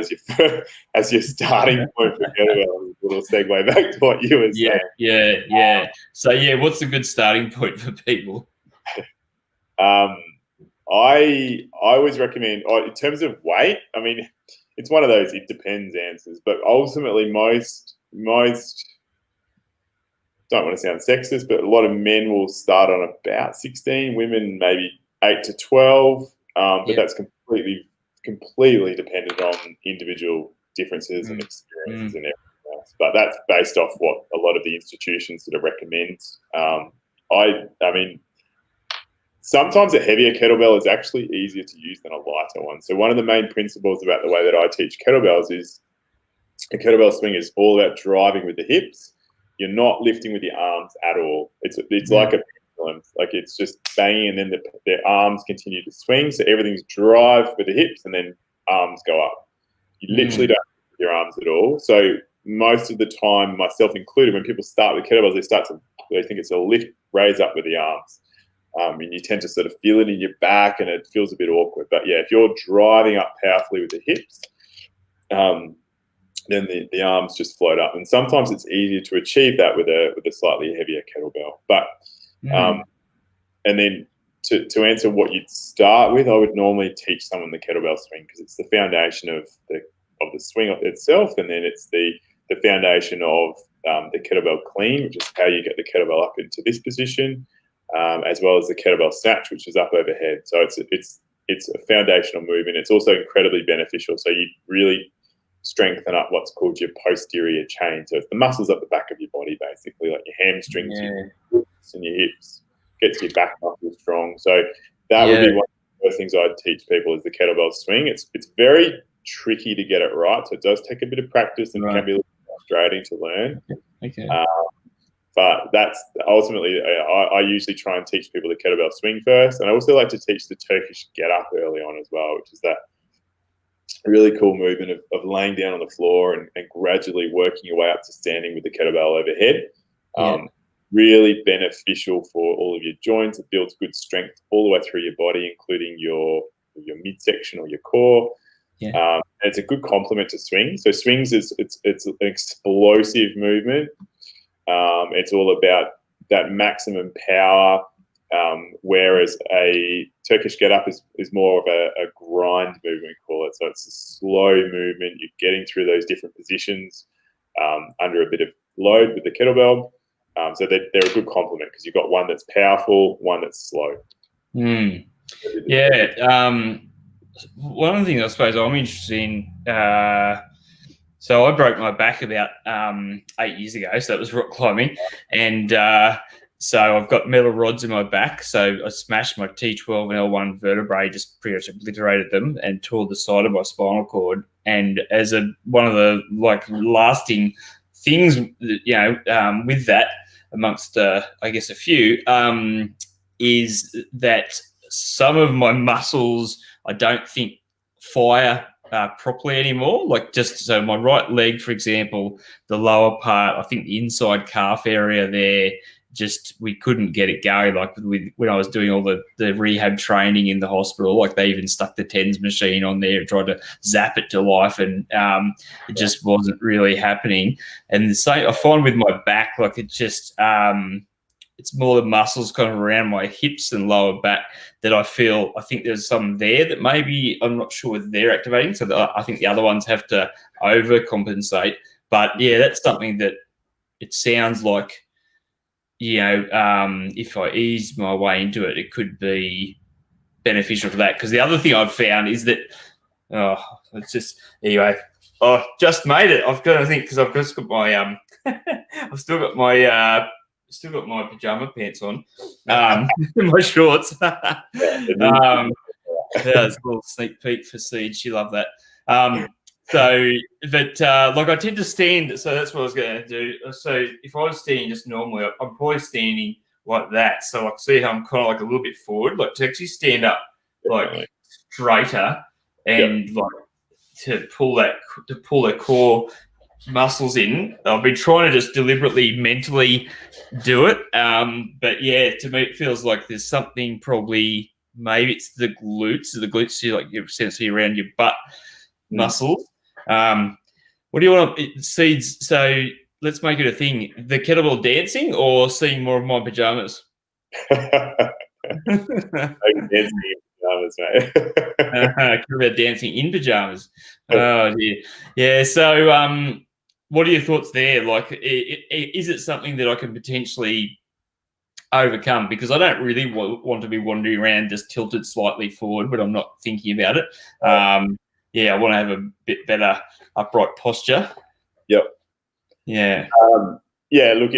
as your starting point for kettlebell. A little segue back to what you were saying. Yeah. So what's a good starting point for people? I always recommend, in terms of weight, I mean, it's one of those it depends answers, but ultimately most don't want to sound sexist, but a lot of men will start on about 16, women maybe 8 to 12, but that's completely dependent on individual differences and experiences and everything else. But that's based off what a lot of the institutions sort of recommend. I mean, sometimes a heavier kettlebell is actually easier to use than a lighter one. So one of the main principles about the way that I teach kettlebells is a kettlebell swing is all about driving with the hips. You're not lifting with your arms at all. It's like a pendulum. Like it's just banging, and then the arms continue to swing. So everything's drive with the hips, and then arms go up. You literally don't lift with your arms at all. So most of the time, myself included, when people start with kettlebells, they think it's a lift, raise up with the arms. And you tend to sort of feel it in your back, and it feels a bit awkward. But yeah, if you're driving up powerfully with the hips, then the arms just float up. And sometimes it's easier to achieve that with a slightly heavier kettlebell. But and then to answer what you'd start with, I would normally teach someone the kettlebell swing because it's the foundation of the swing itself, and then it's the foundation of the kettlebell clean, which is how you get the kettlebell up into this position. As well as the kettlebell snatch, which is up overhead. So it's a foundational movement. It's also incredibly beneficial. So you really strengthen up what's called your posterior chain. So it's the muscles up the back of your body, basically, like your hamstrings, your glutes and your hips, gets your back muscles strong. So that would be one of the first things I'd teach people is the kettlebell swing. It's very tricky to get it right. So it does take a bit of practice and can be a little frustrating to learn. Okay. But that's ultimately, I usually try and teach people the kettlebell swing first. And I also like to teach the Turkish get up early on as well, which is that really cool movement of laying down on the floor and gradually working your way up to standing with the kettlebell overhead. Really beneficial for all of your joints. It builds good strength all the way through your body, including your midsection or your core. And it's a good complement to swings. So swings it's an explosive movement. It's all about that maximum power, whereas a Turkish get up is more of a grind movement, we call it. So it's a slow movement. You're getting through those different positions under a bit of load with the kettlebell. So they're a good complement because you've got one that's powerful, one that's slow. One of the things I suppose I'm interested in, so I broke my back about 8 years ago, so that was rock climbing, and so I've got metal rods in my back, so I smashed my T12 and L1 vertebrae, just pretty much obliterated them and tore the side of my spinal cord. And as one of the lasting things, with that, amongst I guess a few, is that some of my muscles I don't think fire properly anymore. Like so my right leg, for example, the lower part, I think the inside calf area there, just we couldn't get it going. Like when I was doing all the rehab training in the hospital, like they even stuck the TENS machine on there and tried to zap it to life, and it just wasn't really happening. And the same I find with my back, like it just it's more the muscles kind of around my hips and lower back that I think there's some there that maybe I'm not sure if they're activating. So I think the other ones have to overcompensate. But yeah, that's something that it sounds like, if I ease my way into it, it could be beneficial for that. Because the other thing I've found is that, it's just, anyway, I just made it. I've got to think, because I've just got my, I've still got my pajama pants on, my shorts. It's a little sneak peek for Seed. She loved that. I tend to stand, so that's what I was going to do. So if I was standing just normally, I'm probably standing like that. So I see how I'm kind of like a little bit forward, like to actually stand up like straighter and like to pull the core muscles in. I've been trying to just deliberately mentally do it. But yeah, to me, it feels like there's something probably, maybe it's the glutes, like essentially around your butt muscles. What do you want to Seeds? So let's make it a thing. The kettlebell dancing or seeing more of my pajamas? Dancing in pajamas, mate. About dancing in pajamas. Oh dear. Yeah. So what are your thoughts there? Like, is it something that I can potentially overcome? Because I don't really want to be wandering around just tilted slightly forward, but I'm not thinking about it. I want to have a bit better upright posture. Yep. Yeah. Look,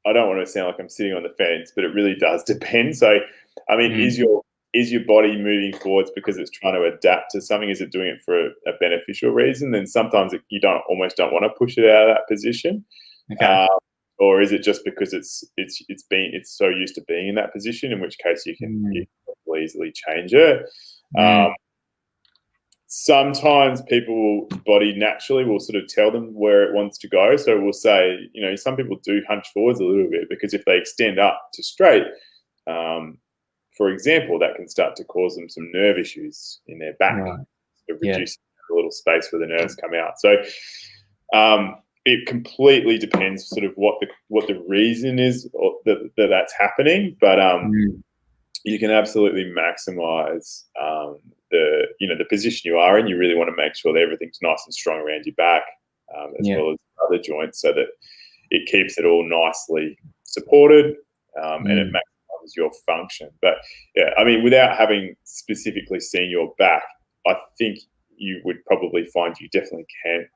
I don't want to sound like I'm sitting on the fence, but it really does depend. So, I mean, is your body moving forwards because it's trying to adapt to something? Is it doing it for a beneficial reason? Then sometimes you almost don't want to push it out of that position. Okay. Or is it just because it's so used to being in that position, in which case you can easily change it. Sometimes people's body naturally will sort of tell them where it wants to go. So we'll say, some people do hunch forwards a little bit because if they extend up to straight, for example, that can start to cause them some nerve issues in their back. Right. It reduces a little space where the nerves come out. So it completely depends sort of what the reason is that's happening. But you can absolutely maximize the position you are in. You really want to make sure that everything's nice and strong around your back, as well as other joints, so that it keeps it all nicely supported, and it maximizes your function. But yeah, I mean, without having specifically seen your back, I think you would probably find you definitely can.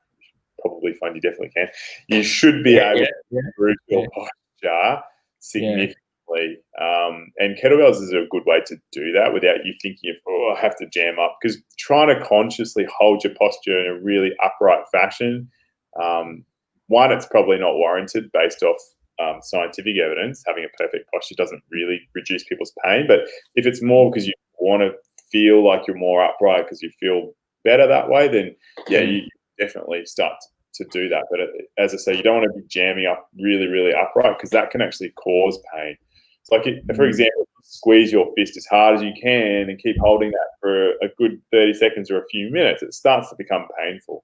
You should be able to improve your posture significantly And kettlebells is a good way to do that without you thinking of, oh, I have to jam up, because trying to consciously hold your posture in a really upright fashion, one, it's probably not warranted based off scientific evidence. Having a perfect posture doesn't really reduce people's pain. But if it's more because you want to feel like you're more upright because you feel better that way, then yeah, you definitely start to do that. But as I say, you don't want to be jamming up really, really upright, because that can actually cause pain. It's like, for example, squeeze your fist as hard as you can and keep holding that for a good 30 seconds or a few minutes, it starts to become painful.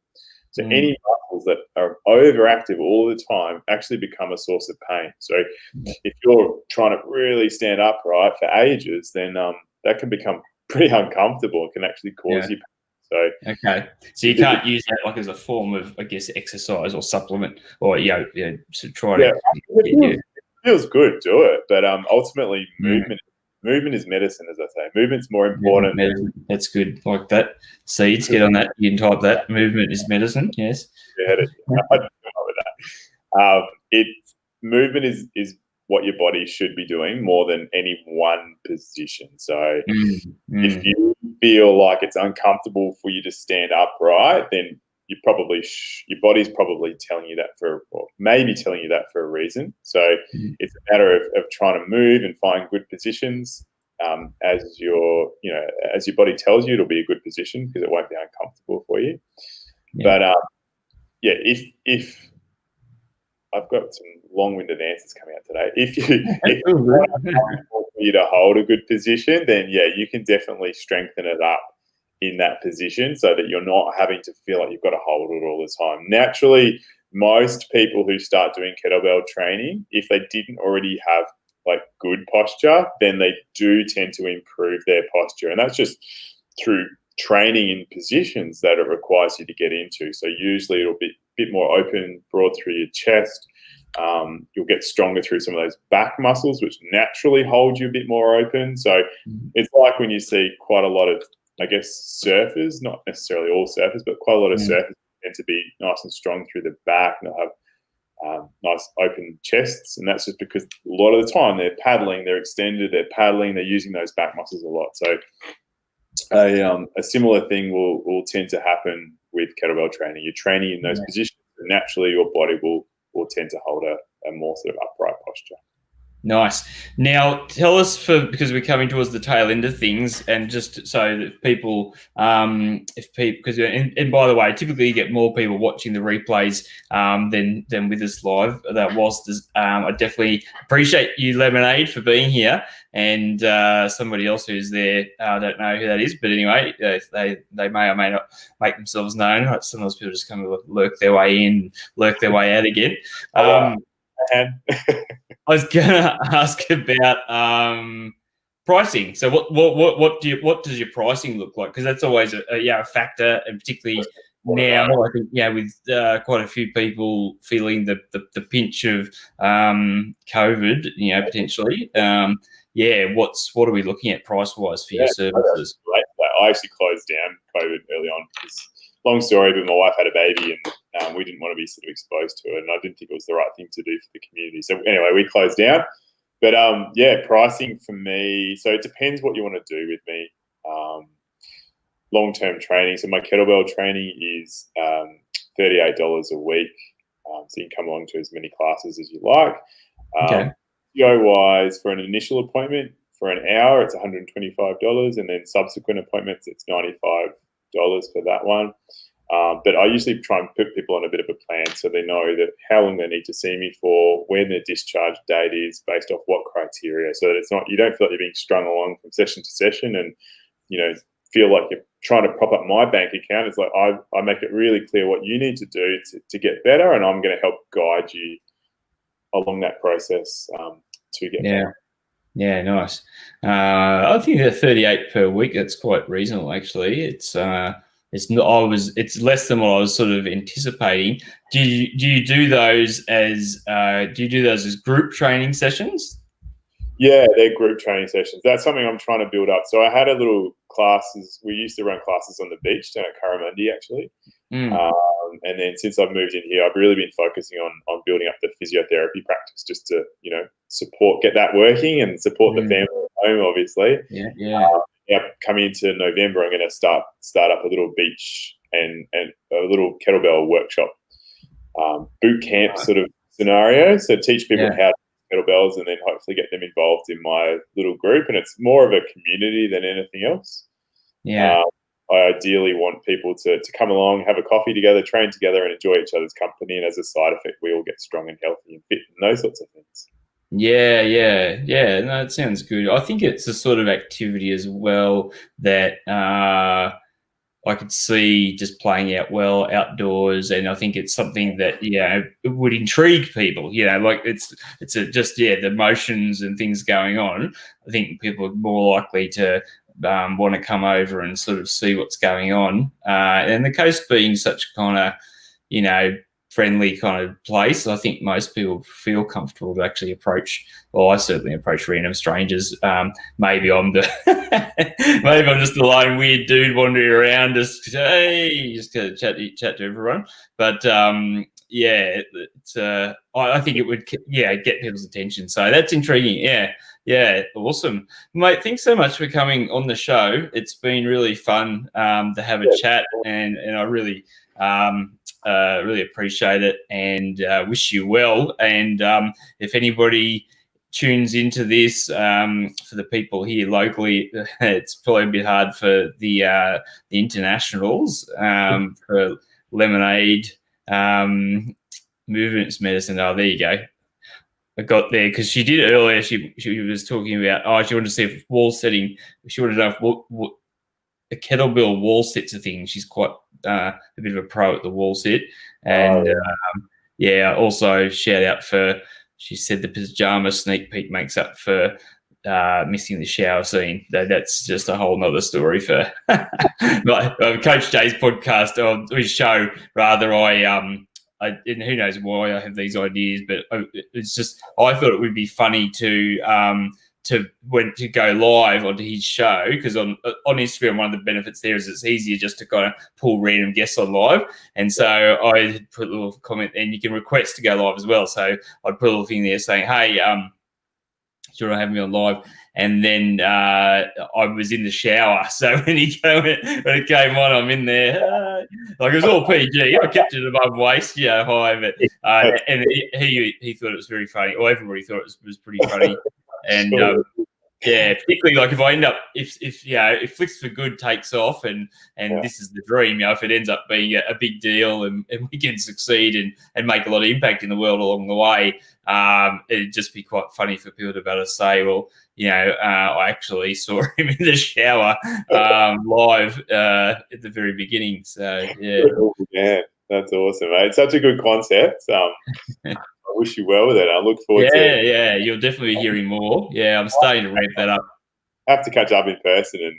So any muscles that are overactive all the time actually become a source of pain. So if you're trying to really stand upright for ages, then that can become pretty uncomfortable. It can actually cause you pain. So so you can't use that like as a form of, I guess, exercise or supplement, or to try to. It feels good, do it. But ultimately, movement is medicine, as I say. Movement's more important. That's good, like that. Seeds, get on that. You can type that. Movement is medicine. Yes. I don't know with that. Movement is what your body should be doing more than any one position. So if you feel like it's uncomfortable for you to stand upright, then you probably your body's probably telling you that maybe telling you that for a reason. So it's a matter of trying to move and find good positions. As your body tells you, it'll be a good position because it won't be uncomfortable for you. But if I've got some long-winded answers coming out today. If you want you to hold a good position, then you can definitely strengthen it up in that position so that you're not having to feel like you've got to hold it all the time. Naturally, most people who start doing kettlebell training, if they didn't already have like good posture, then they do tend to improve their posture. And that's just through training in positions that it requires you to get into. So usually it'll be a bit more open, broad through your chest. You'll get stronger through some of those back muscles, which naturally hold you a bit more open. So it's like when you see quite a lot of, I guess, surfers, not necessarily all surfers, but quite a lot of surfers tend to be nice and strong through the back, and they'll have nice open chests. And that's just because a lot of the time they're paddling, they're extended, they're paddling, they're using those back muscles a lot. So a similar thing will tend to happen with kettlebell training. You're training in those positions, and naturally your body will tend to hold a more sort of upright posture. Nice. Now, tell us, because we're coming towards the tail end of things, and just so that people, because and by the way, typically you get more people watching the replays than with us live. I definitely appreciate you, Lemonade, for being here, and somebody else who's there. I don't know who that is, but anyway, they may or may not make themselves known. Sometimes people just kind of lurk their way in, lurk their way out again. I was gonna ask about pricing. So what does your pricing look like? Because that's always a factor, and particularly now, I think with quite a few people feeling the pinch of COVID, potentially. What are we looking at price wise for your services? I actually closed down COVID early on because, long story, but my wife had a baby and we didn't want to be sort of exposed to it, and I didn't think it was the right thing to do for the community. So anyway, we closed down. But pricing for me, so it depends what you want to do with me. Long-term training, so my kettlebell training is $38 a week. So you can come along to as many classes as you like. Physio-wise, for an initial appointment, for an hour, it's $125, and then subsequent appointments, it's $95 for that one. But I usually try and put people on a bit of a plan so they know that how long they need to see me for, when their discharge date is, based off what criteria, so that it's not, you don't feel like you're being strung along from session to session and, feel like you're trying to prop up my bank account. It's like I make it really clear what you need to do to get better, and I'm going to help guide you along that process to get better. Yeah, nice. I think that 38 per week, that's quite reasonable actually. It's less than what I was sort of anticipating. Do you do those as group training sessions? Yeah, they're group training sessions. That's something I'm trying to build up. So I had a little classes. We used to run classes on the beach down at Curramundi, actually. And then since I've moved in here, I've really been focusing on building up the physiotherapy practice just to, get that working and support the family at home, obviously. Yeah, coming into November, I'm going to start up a little beach and a little kettlebell workshop, boot camp sort of scenario. So teach people how to kettlebells and then hopefully get them involved in my little group. And it's more of a community than anything else. I ideally want people to come along, have a coffee together, train together, and enjoy each other's company. And as a side effect, we all get strong and healthy and fit and those sorts of things. Yeah. No, it sounds good. I think it's a sort of activity as well that I could see just playing out well outdoors, and I think it's something that it would intrigue people. Like it's the emotions and things going on. I think people are more likely to want to come over and sort of see what's going on. And the coast being such kind of friendly kind of place, I think most people feel comfortable to actually approach. Well, I certainly approach random strangers. Maybe I'm just the lone weird dude wandering around, just gonna chat to everyone. But I think it would get people's attention. So that's intriguing. Yeah, awesome, mate. Thanks so much for coming on the show. It's been really fun to have a chat, and I really appreciate it, and wish you well. And if anybody tunes into this, for the people here locally, it's probably a bit hard for the internationals, for Lemonade Movements Medicine. Oh, there you go. I got there because she did earlier. She was talking about, she wanted to see if wall setting. She wanted to know what a kettlebell wall set's a thing. She's quite a bit of a pro at the wall sit. And also shout out for, she said the pajama sneak peek makes up for missing the shower scene. That's just a whole nother story for Coach Jay's podcast, or his show rather. And who knows why I have these ideas, but it's just, I thought it would be funny to go live onto his show, because on Instagram, one of the benefits there is it's easier just to kind of pull random guests on live. And so I put a little comment, and you can request to go live as well. So I'd put a little thing there saying, hey, do you want to have me on live? And then I was in the shower, so when it came on, I'm in there. Like it was all PG. I kept it above waist, high, but and he thought it was very funny. Or everybody thought it was pretty funny. And particularly like if I end up if Flicks for Good takes off and this is the dream, if it ends up being a big deal and we can succeed and make a lot of impact in the world along the way, it'd just be quite funny for people to be able to say, well, I actually saw him in the shower live at the very beginning. So yeah, that's awesome, mate. It's such a good concept. I wish you well with it. I look forward to it. Yeah, you'll definitely be hearing more. Yeah, I'm starting to ramp that up. Have to catch up in person and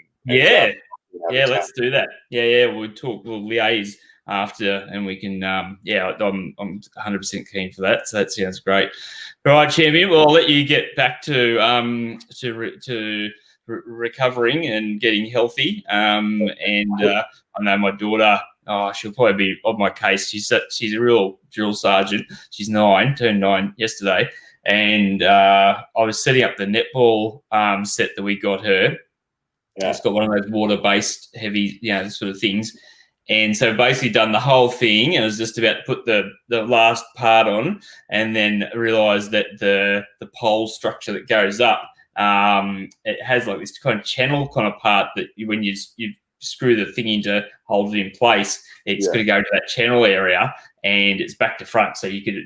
let's do that. We'll liaise after, and we can I'm 100% keen for that. So that sounds great. All right, champion. Well, I'll let you get back to recovering and getting healthy. I know my daughter. She'll probably be on my case. She's a real drill sergeant. She's turned 9 yesterday, and I was setting up the netball set that we got her. Yeah. It's got one of those water-based heavy, sort of things. And so basically done the whole thing, and I was just about to put the last part on, and then realised that the pole structure that goes up, it has like this kind of channel kind of part that when you screw the thing in to hold it in place, it's going to go to that channel area, and it's back to front. So you could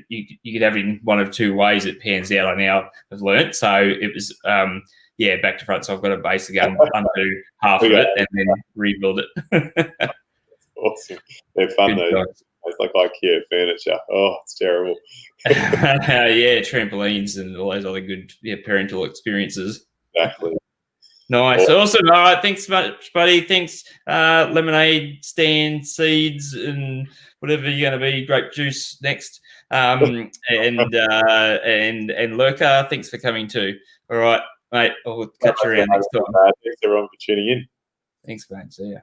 have it in one of two ways. It pans out. I now have learnt. So it was back to front. So I've got to basically undo half of it and then rebuild it. Awesome. They're fun though. It's like IKEA furniture. Oh, it's terrible. Trampolines and all those other good parental experiences. Exactly. Nice. Awesome. All right. Thanks much, buddy. Thanks, lemonade stand, seeds, and whatever you're going to be. Grape juice next. And Lurker, thanks for coming too. All right, mate. I'll catch you around next time. Thanks everyone for tuning in. Thanks, mate. See ya.